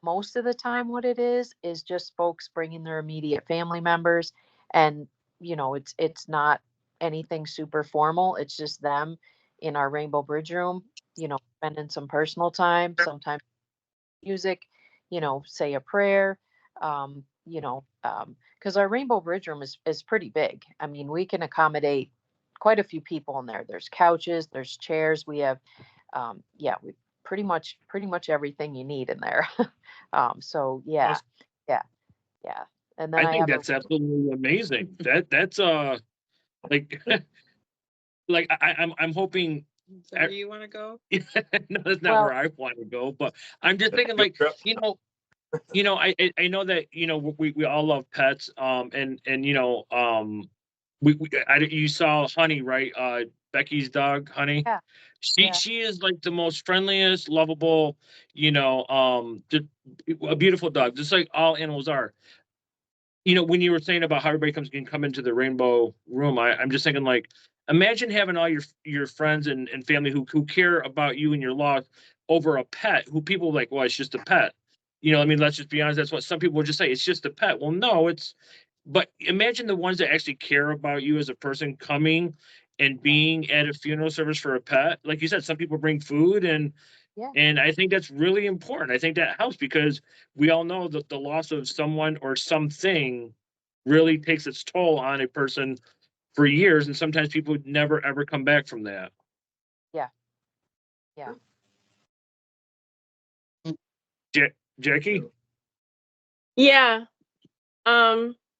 Most of the time what it is just folks bringing their immediate family members, and you know, it's not anything super formal. It's just them in our Rainbow Bridge room, you know, spending some personal time, sometimes music, you know, say a prayer, you know, because our Rainbow Bridge room is pretty big. I mean, we can accommodate quite a few people in there. There's couches, there's chairs. We have, we pretty much everything you need in there. So yeah, yeah, yeah. And then I I think have that's absolutely amazing. That's like like I'm hoping. Is that where you want to go? No, that's not where I want to go. But I'm just thinking, like, you know, I know that, you know, we all love pets. And you know, you saw Honey, right? Becky's dog, Honey. yeah, She is like the most friendliest, lovable, you know, a beautiful dog, just like all animals are. You know, when you were saying about how everybody can come into the Rainbow room, I'm just thinking, like, imagine having all your friends and family who care about you and your loss over a pet, who people like, well, it's just a pet. You know, I mean, let's just be honest, that's what some people would just say, it's just a pet. Well, no, but imagine the ones that actually care about you as a person coming and being at a funeral service for a pet. Like you said, some people bring food, and I think that's really important. I think that helps because we all know that the loss of someone or something really takes its toll on a person for years, and sometimes people never ever come back from that. yeah, yeah. Jackie? Yeah.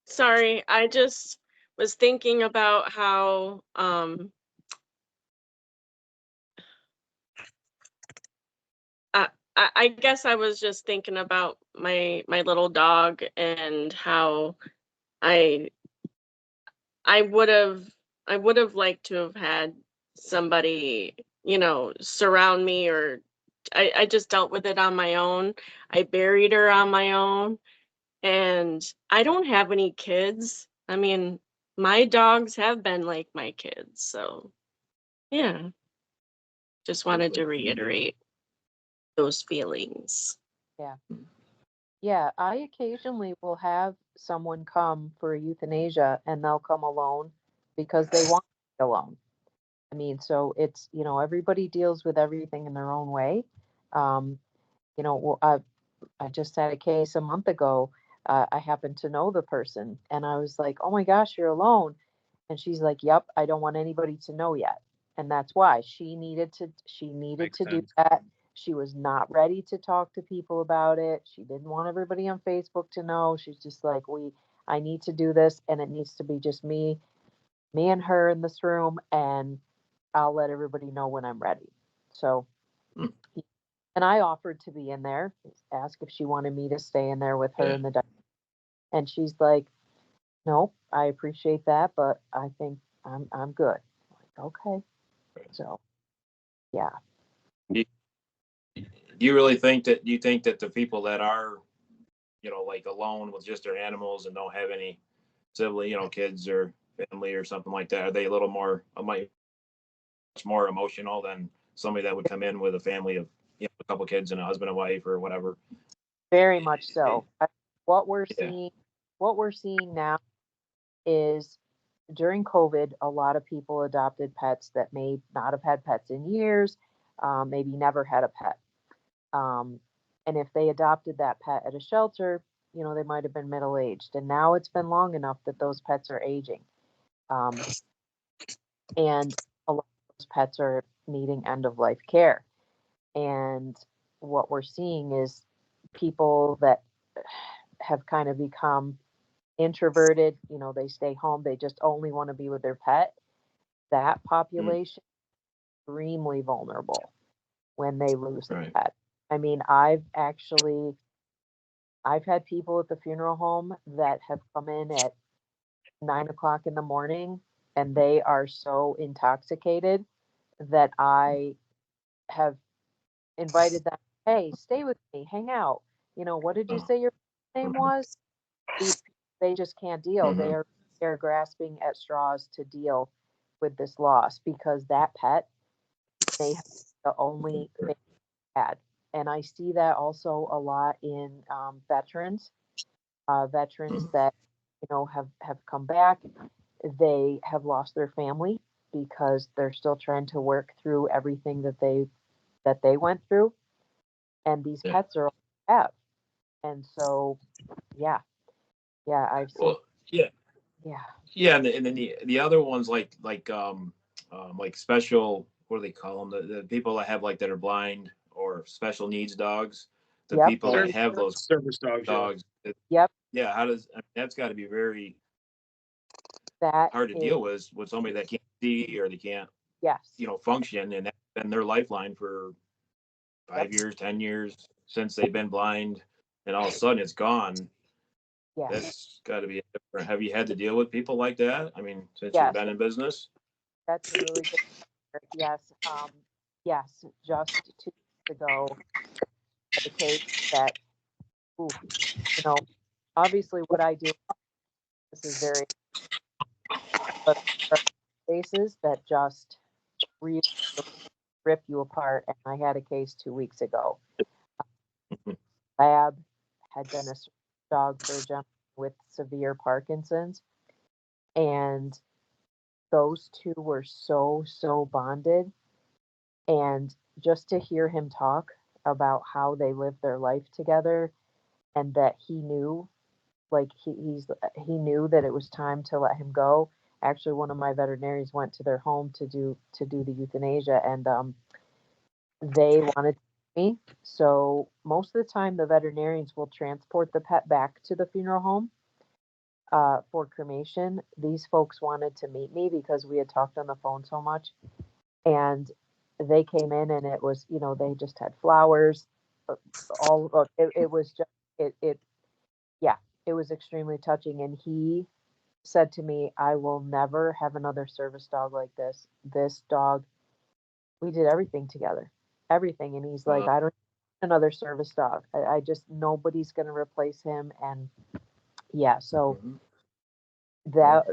Sorry, I just was thinking about how I guess I was just thinking about my little dog and how I would have liked to have had somebody, you know, surround me, or I just dealt with it on my own. I buried her on my own, and I don't have any kids. I mean, my dogs have been like my kids, so yeah. Just wanted to reiterate those feelings. Yeah. Yeah, I occasionally will have someone come for euthanasia and they'll come alone because they want to be alone. I mean, so it's, you know, everybody deals with everything in their own way. Um, you know, I just had a case a month ago. I happened to know the person and I was like, oh my gosh, you're alone. And she's like, yep, I don't want anybody to know yet. And that's why she needed to Makes do sense. that. She was not ready to talk to people about it. She didn't want everybody on Facebook to know. She's just like, I need to do this and it needs to be just me and her in this room, and I'll let everybody know when I'm ready. So, Hmm. and I offered to be in there, ask if she wanted me to stay in there with her in the and she's like, nope, I appreciate that, but I think I'm good. I'm like, okay. So, yeah. Do you really think that the people that are like alone with just their animals and don't have any sibling, kids or family or something like that? Are they a little more, much more emotional than somebody that would come in with a family of, a couple kids and a husband and wife or whatever? Very much so. What we're Yeah. seeing now is during COVID, a lot of people adopted pets that may not have had pets in years, maybe never had a pet. And if they adopted that pet at a shelter, they might have been middle aged. And now it's been long enough that those pets are aging. And a lot of those pets are needing end of life care. And what we're seeing is people that have kind of become introverted, they stay home, they just only want to be with their pet. That population extremely vulnerable when they lose their Right. pet. I mean, I've had people at the funeral home that have come in at 9 o'clock in the morning and they are so intoxicated that I have invited them, hey, stay with me, hang out. What did you say your name was? These they just can't deal. Mhm. They're grasping at straws to deal with this loss because that pet may have the only thing they had. And I see that also a lot in veterans, veterans that have come back. They have lost their family because they're still trying to work through everything that they went through, and these Yeah. pets are all they have. And so, yeah, I've seen, Well, yeah. yeah, Yeah, and then the other ones like special, what do they call them? The people that have that are blind or special needs dogs. The yep, people that have those Service dogs. Yeah. dogs. yep, Yeah, that's got to be very that hard to is, deal with somebody that can't see or they can't yes, function, and that's been their lifeline for 5 years, 10 years since they've been blind, and all of a sudden it's gone. yes, That's got to be different. Have you had to deal with people like that? I mean, since you've yes. been in business. That's a really good. Yes, yes. Just 2 weeks ago, I had a case that, ooh, obviously what I do, this is very, but there are cases that just really rip you apart. And I had a case 2 weeks ago. Lab had been a dog for a gentleman with severe Parkinson's, and those two were so bonded. And just to hear him talk about how they lived their life together and that he knew, like he knew that it was time to let him go. Actually, one of my veterinarians went to their home to do the euthanasia, and they wanted me. So most of the time, the veterinarians will transport the pet back to the funeral home for cremation. These folks wanted to meet me because we had talked on the phone so much, and they came in and it was, they just had flowers, all of it was just it yeah, it was extremely touching. And he said to me, I will never have another service dog like this dog, we did everything together, everything. And he's like, I don't need another service dog. I just, nobody's going to replace him. And yeah, so Mhm. that,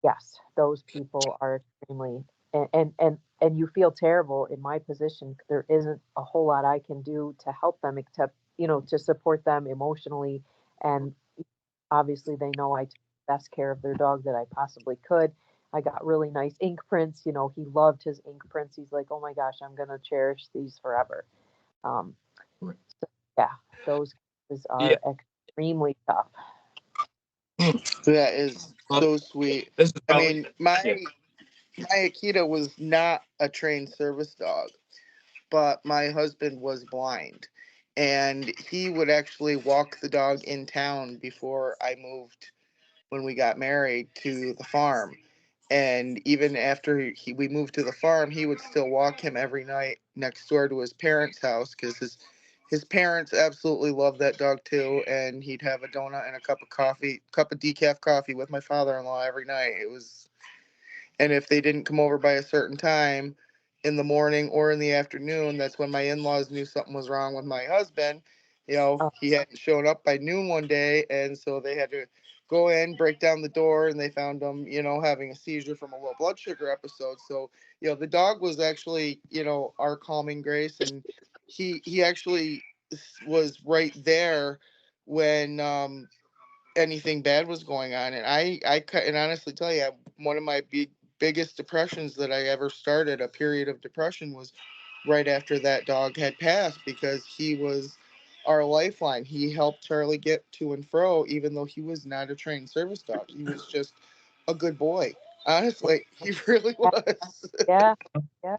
yes, those people are extremely, and you feel terrible in my position. There isn't a whole lot I can do to help them except, to support them emotionally. And obviously they know I took the best care of their dog that I possibly could. I got really nice ink prints. He loved his ink prints. He's like, oh my gosh, I'm going to cherish these forever. Um, Right. so yeah, those cases Yeah. are extremely tough. That is Well, so sweet. this is I probably mean, my yeah. Akita was not a trained service dog, but my husband was blind, and he would actually walk the dog in town before I moved when we got married to the farm. And even after we moved to the farm, he would still walk him every night next door to his parents' house because his parents absolutely loved that dog too. And he'd have a donut and a cup of decaf coffee with my father-in-law every night. And if they didn't come over by a certain time in the morning or in the afternoon, that's when my in-laws knew something was wrong with my husband. You know, Oh. he hadn't shown up by noon one day, and so they had to go in, break down the door, and they found him, you know, having a seizure from a low blood sugar episode. So, you know, the dog was actually, you know, our calming grace, and he actually was right there when anything bad was going on. And I can honestly tell you, one of my biggest depressions that I ever started, a period of depression, was right after that dog had passed, because he was our lifeline. He helped Charlie get to and fro, even though he was not a trained service dog. He was just a good boy. Honestly, he really was. Yeah, yeah,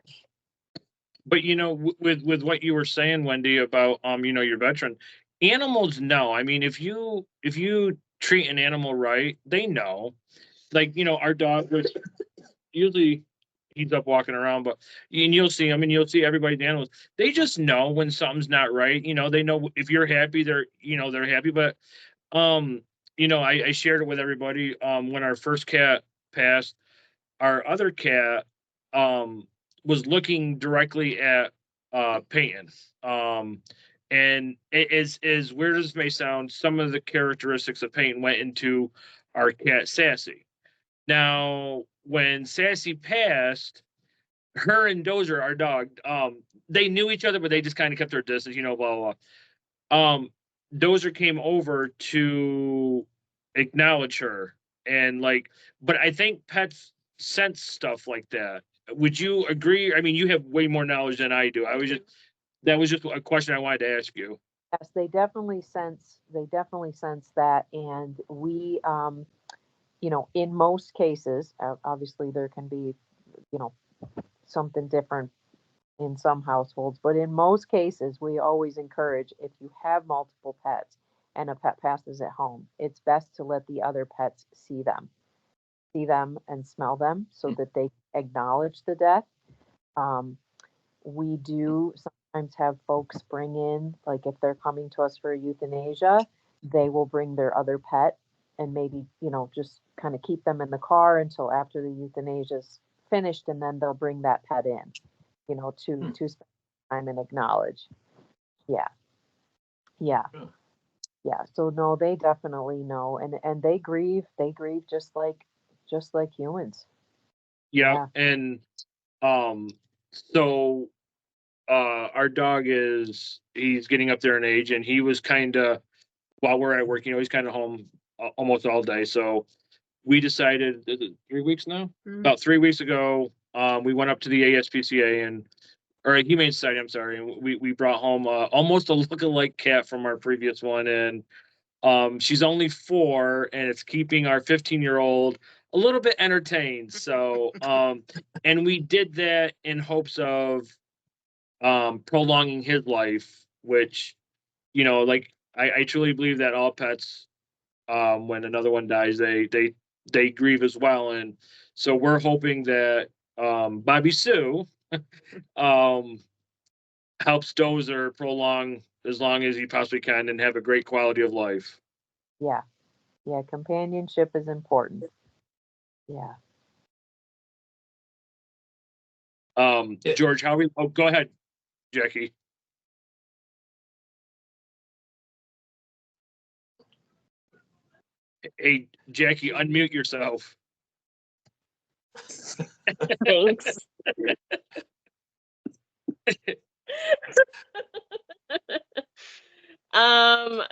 But you know, with what you were saying, Wendy, about you know, your veteran, animals know. I mean, if you treat an animal right, they know. Like, you know, our dog was usually he's up walking around, but and you'll see him and you'll see everybody's animals. They just know when something's not right. You know, they know if you're happy, they're happy. But you know, I shared it with everybody. When our first cat passed, our other cat was looking directly at Peyton. And as weird as it may sound, some of the characteristics of Peyton went into our cat Sassy. Now, when Sassy passed, her and Dozer, our dog, they knew each other, but they just kind of kept their distance, you know, blah, blah, blah. Dozer came over to acknowledge her. And like, but I think pets sense stuff like that. Would you agree? I mean, you have way more knowledge than I do. That was just a question I wanted to ask you. yes, they definitely sense that. And we, you know, in most cases, obviously there can be, you know, something different in some households, but in most cases, we always encourage, if you have multiple pets and a pet passes at home, it's best to let the other pets see them and smell them, so that they acknowledge the death. Um, we do sometimes have folks bring in, like if they're coming to us for euthanasia, they will bring their other pet and maybe, you know, just kind of keep them in the car until after the euthanasia's finished, and then they'll bring that pet in, you know, to spend time and acknowledge. Yeah, yeah, Yeah. yeah. So no, they definitely know, and they grieve just like humans. Yeah. Yeah. And um, so our dog he's getting up there in age, and he was kind of, while we're at work, you know, he's kind of home almost all day. So we decided, is it 3 weeks now? About 3 weeks ago, we went up to the ASPCA or Humane Society, I'm sorry, and we brought home almost a lookalike cat from our previous one. And she's only 4, and it's keeping our 15-year-old a little bit entertained. So and we did that in hopes of prolonging his life, which, you know, like I truly believe that all pets, when another one dies, they grieve as well. And so we're hoping that Bobby Sue um helps Dozer prolong as long as he possibly can and have a great quality of life. Yeah. Yeah. Companionship is important. Yeah. George, go ahead, Jackie. Hey, Jackie, unmute yourself. Thanks.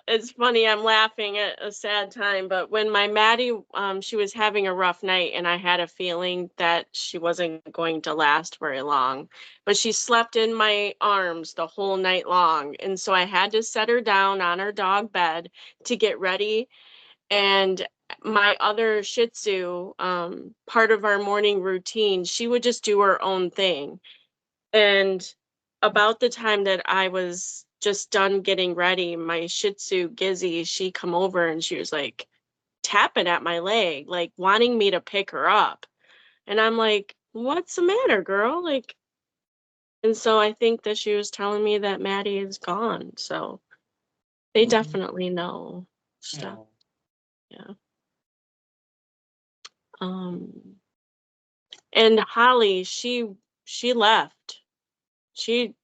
It's funny, I'm laughing at a sad time, but when my Maddie, she was having a rough night, and I had a feeling that she wasn't going to last very long, but she slept in my arms the whole night long. And so I had to set her down on her dog bed to get ready. And my other Shih Tzu, part of our morning routine, she would just do her own thing. And about the time that I was just done getting ready, my Shih Tzu Gizzy, she come over and she was like tapping at my leg, like wanting me to pick her up. And I'm like, what's the matter, girl? Like, and so I think that she was telling me that Maddie is gone. So they definitely know stuff. Oh. Yeah. Um, and Holly, she left. She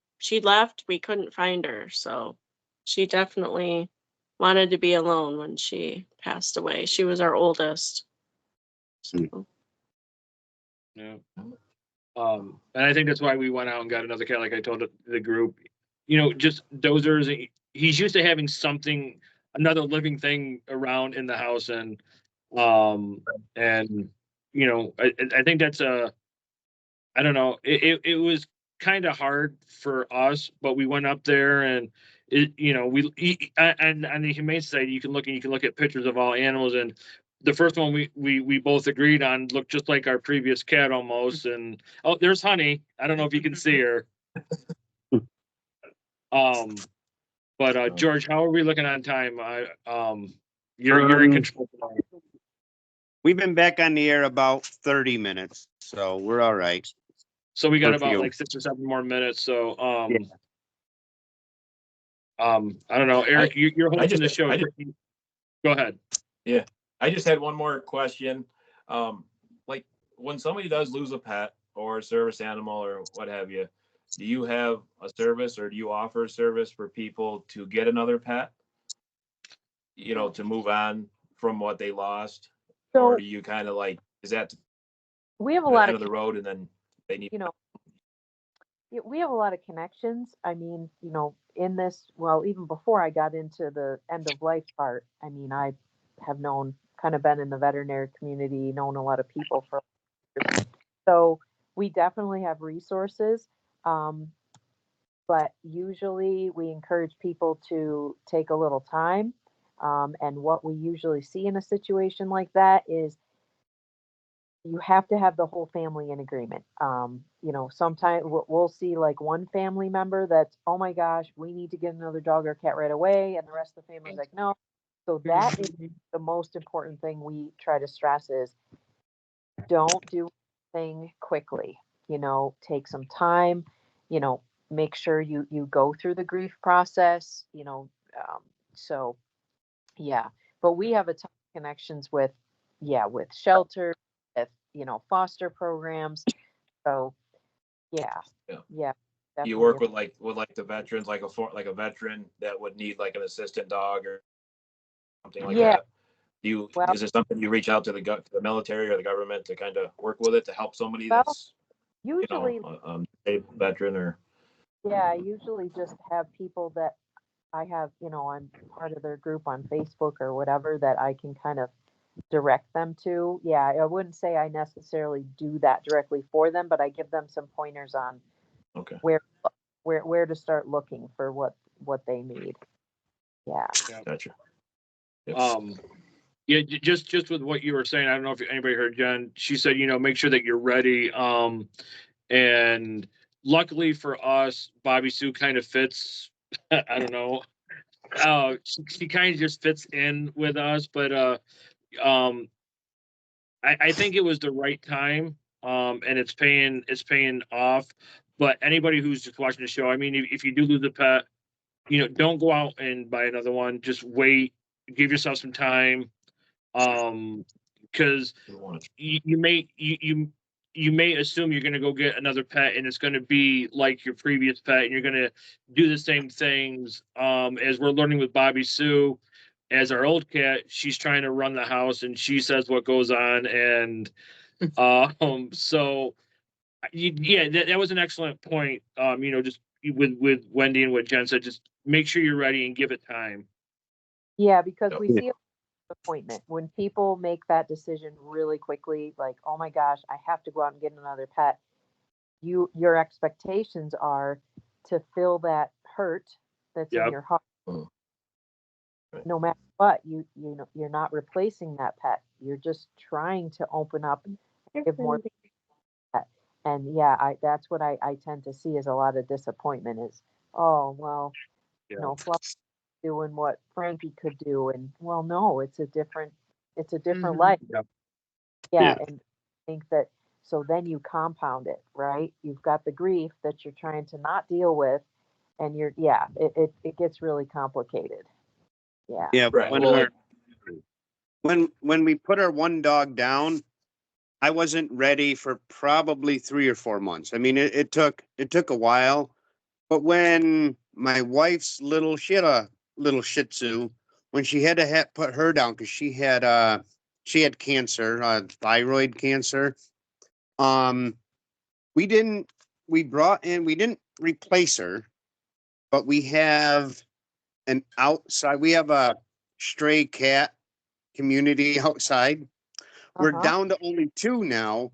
left. We couldn't find her. So she definitely wanted to be alone when she passed away. She was our oldest. So, Yeah. And I think that's why we went out and got another cat, like I told the group. You know, just Dozer's, he's used to having something, another living thing around in the house, and you know, I think that's I don't know, it was kind of hard for us, but we went up there and you know, and on the Humane Society, you can look at pictures of all animals, and the first one we both agreed on looked just like our previous cat almost. And oh, there's Honey. I don't know if you can see her. But George, how are we looking on time? You're in control. We've been back on the air about 30 minutes, so we're all right. So we got For about you. like 6 or 7 more minutes. So Yeah. I don't know, Eric, you're hosting the show. Go ahead. Yeah, I just had one more question. Like when somebody does lose a pet or a service animal or what have you, do you have a service or do you offer a service for people to get another pet? You know, to move on from what they lost, So or do you kind of like, is that we have a the lot end of, of the road and then they need? you know, we have a lot of connections. I mean, you know, in this, well, even before I got into the end of life part, I mean, I have known, kind of been in the veterinary community, known a lot of people for years. So we definitely have resources. But usually we encourage people to take a little time. And what we usually see in a situation like that is you have to have the whole family in agreement. You know, sometimes we'll see like one family member that's, oh my gosh, we need to get another dog or cat right away. And the rest of the family's like, no. So that is the most important thing we try to stress is don't do anything quickly, you know, take some time, you know, make sure you go through the grief process, you know. So yeah, but we have a ton of connections with, yeah, with shelter, with, you know, foster programs. So yeah, Yeah. Do you definitely. work with like the veterans, like a veteran that would need like an assistant dog or something like Yeah, that? well, Is it something you reach out to the military or the government to kind of work with it to help somebody well, that's, you usually, know, a veteran or? yeah, I usually just have people that I have, you know, I'm part of their group on Facebook or whatever that I can kind of direct them to. Yeah, I wouldn't say I necessarily do that directly for them, but I give them some pointers on Okay. where to start looking for what they need. Yeah. Gotcha. Yep. Yeah, just with what you were saying, I don't know if anybody heard Jen. She said, you know, make sure that you're ready. And luckily for us, Bobby Sue kind of fits. I don't know. She kind of just fits in with us, but I think it was the right time. And it's paying off. But anybody who's just watching the show, I mean, if you do lose a pet, you know, don't go out and buy another one. Just wait, give yourself some time. Because you may assume you're going to go get another pet and it's going to be like your previous pet and you're going to do the same things. As we're learning with Bobby Sue, as our old cat, she's trying to run the house and she says what goes on. And so yeah, that was an excellent point. You know, just with Wendy and what Jen said, just make sure you're ready and give it time. Yeah, because we see appointment when people make that decision really quickly, like, oh my gosh, I have to go out and get another pet. Your expectations are to fill that hurt that's in your heart. No matter what, you know, you're not replacing that pet. You're just trying to open up and give more pet. And yeah, that's what I tend to see is a lot of disappointment is, oh well, you know, Fluff doing what Frankie could do, and well, no, it's a different life. Yeah, and I think that, so then you compound it, right? You've got the grief that you're trying to not deal with, and it gets really complicated. Yeah. Yeah. Right. When we put our one dog down, I wasn't ready for probably 3 or 4 months. I mean, it took a while, but when my wife's she had a little Shih Tzu, when she had to put her down because she had cancer, thyroid cancer. We didn't replace her, but we have we have a stray cat community outside. We're down to only 2 now.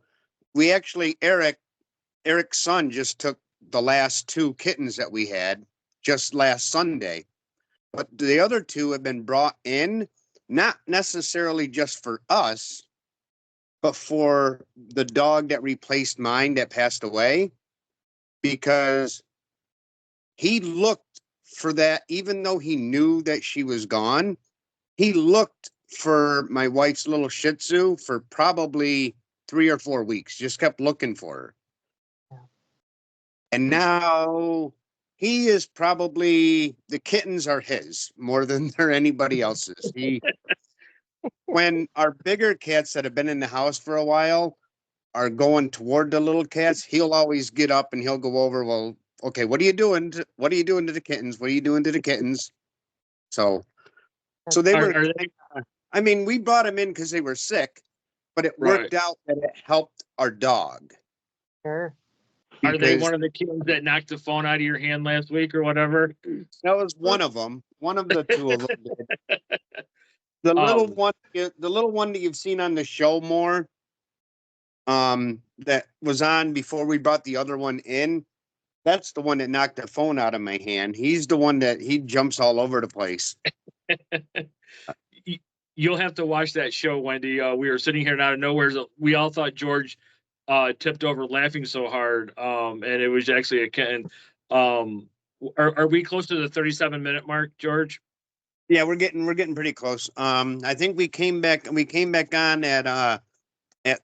We actually, Eric's son just took the last 2 kittens that we had just last Sunday. But the other 2 have been brought in, not necessarily just for us, but for the dog that replaced mine that passed away, because he looked for that, even though he knew that she was gone, he looked for my wife's little Shih Tzu for probably 3 or 4 weeks, just kept looking for her. Yeah. And now he is probably, the kittens are his more than they're anybody else's. When our bigger cats that have been in the house for a while are going toward the little cats, he'll always get up and he'll go over, well, okay, what are you doing? What are you doing to the kittens? What are you doing to the kittens? So they were, I mean, we brought them in because they were sick, but it worked out that it helped our dog. Sure. Are they one of the kids that knocked the phone out of your hand last week or whatever? That was one of them. One of the 2 of them did. The little one that you've seen on the show more, that was on before we brought the other one in. That's the one that knocked the phone out of my hand. He's the one that he jumps all over the place. You'll have to watch that show, Wendy. We were sitting here and out of nowhere. We all thought George tipped over laughing so hard, and it was actually a kitten. Are we close to the 37-minute mark, George? Yeah, we're getting pretty close. I think we came back on at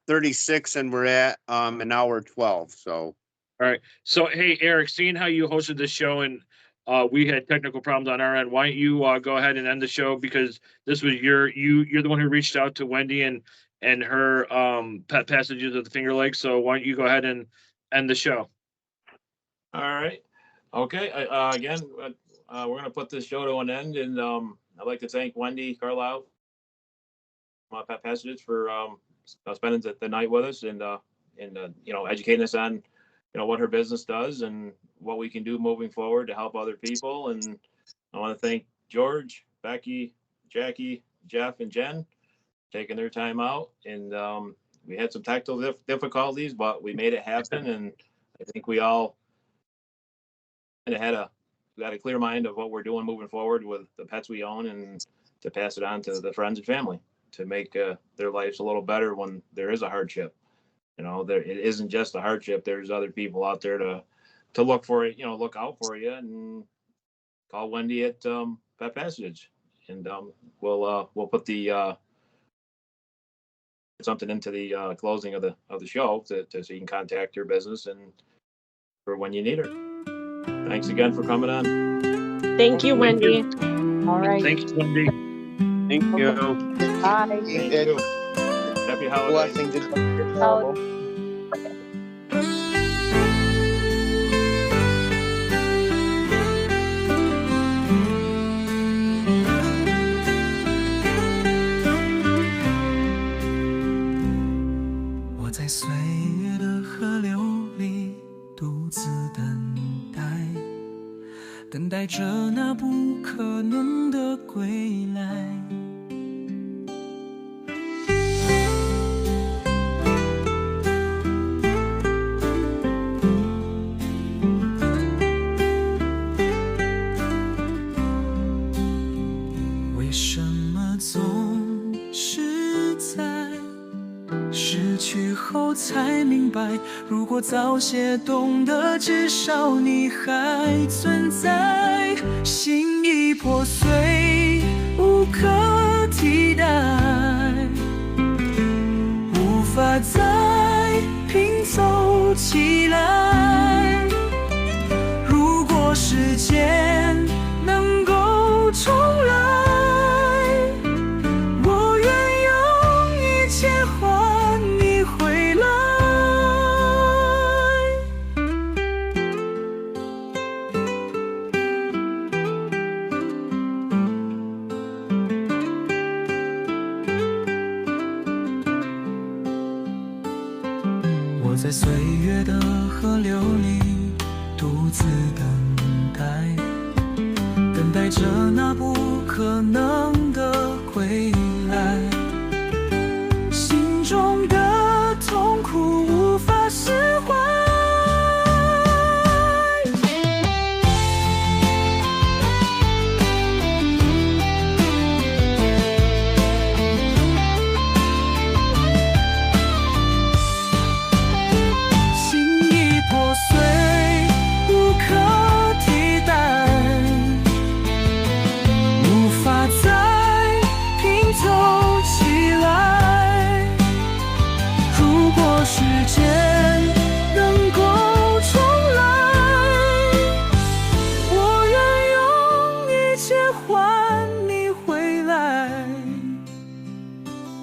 36 and we're at an hour 12. So all right. So hey, Eric, seeing how you hosted the show and we had technical problems on our end, why don't you go ahead and end the show, because this was you're the one who reached out to Wendy and her pet passages of the Finger Lakes. So why don't you go ahead and end the show? All right. Okay. Again, we're going to put this show to an end, and I'd like to thank Wendy Carlisle, Pet Passages, for spending the night with us and educating us on what her business does and what we can do moving forward to help other people. And I want to thank George, Becky, Jackie, Jeff, and Jen taking their time out. And we had some technical difficulties, but we made it happen. And I think we all got a clear mind of what we're doing moving forward with the pets we own, and to pass it on to the friends and family to make their lives a little better when there is a hardship. It isn't just a hardship. There's other people out there to look for it, look out for you, and call Wendy at Pet Passage, and we'll put the something into the closing of the show so you can contact your business and for when you need her. Thanks again for coming on. Thank you, Wendy. All right. Thanks, Wendy. thank you. Bye. Thank you. Happy holidays. Holidays.我在岁月的河流里独自等待着那不可能的归来。为什么总是在失去后才明白，如果早些懂得，至少你还存在。心已破碎，无可替代，无法再拼凑起来。如果时间能够重来，我愿用一切换你回来。在岁月的河流里独自等待，等待着那不可能的归来。心中的痛苦无法释怀，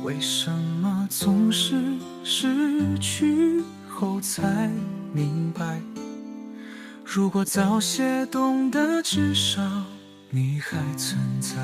为什么总是失去后才明白？如果早些懂得，至少你还存在。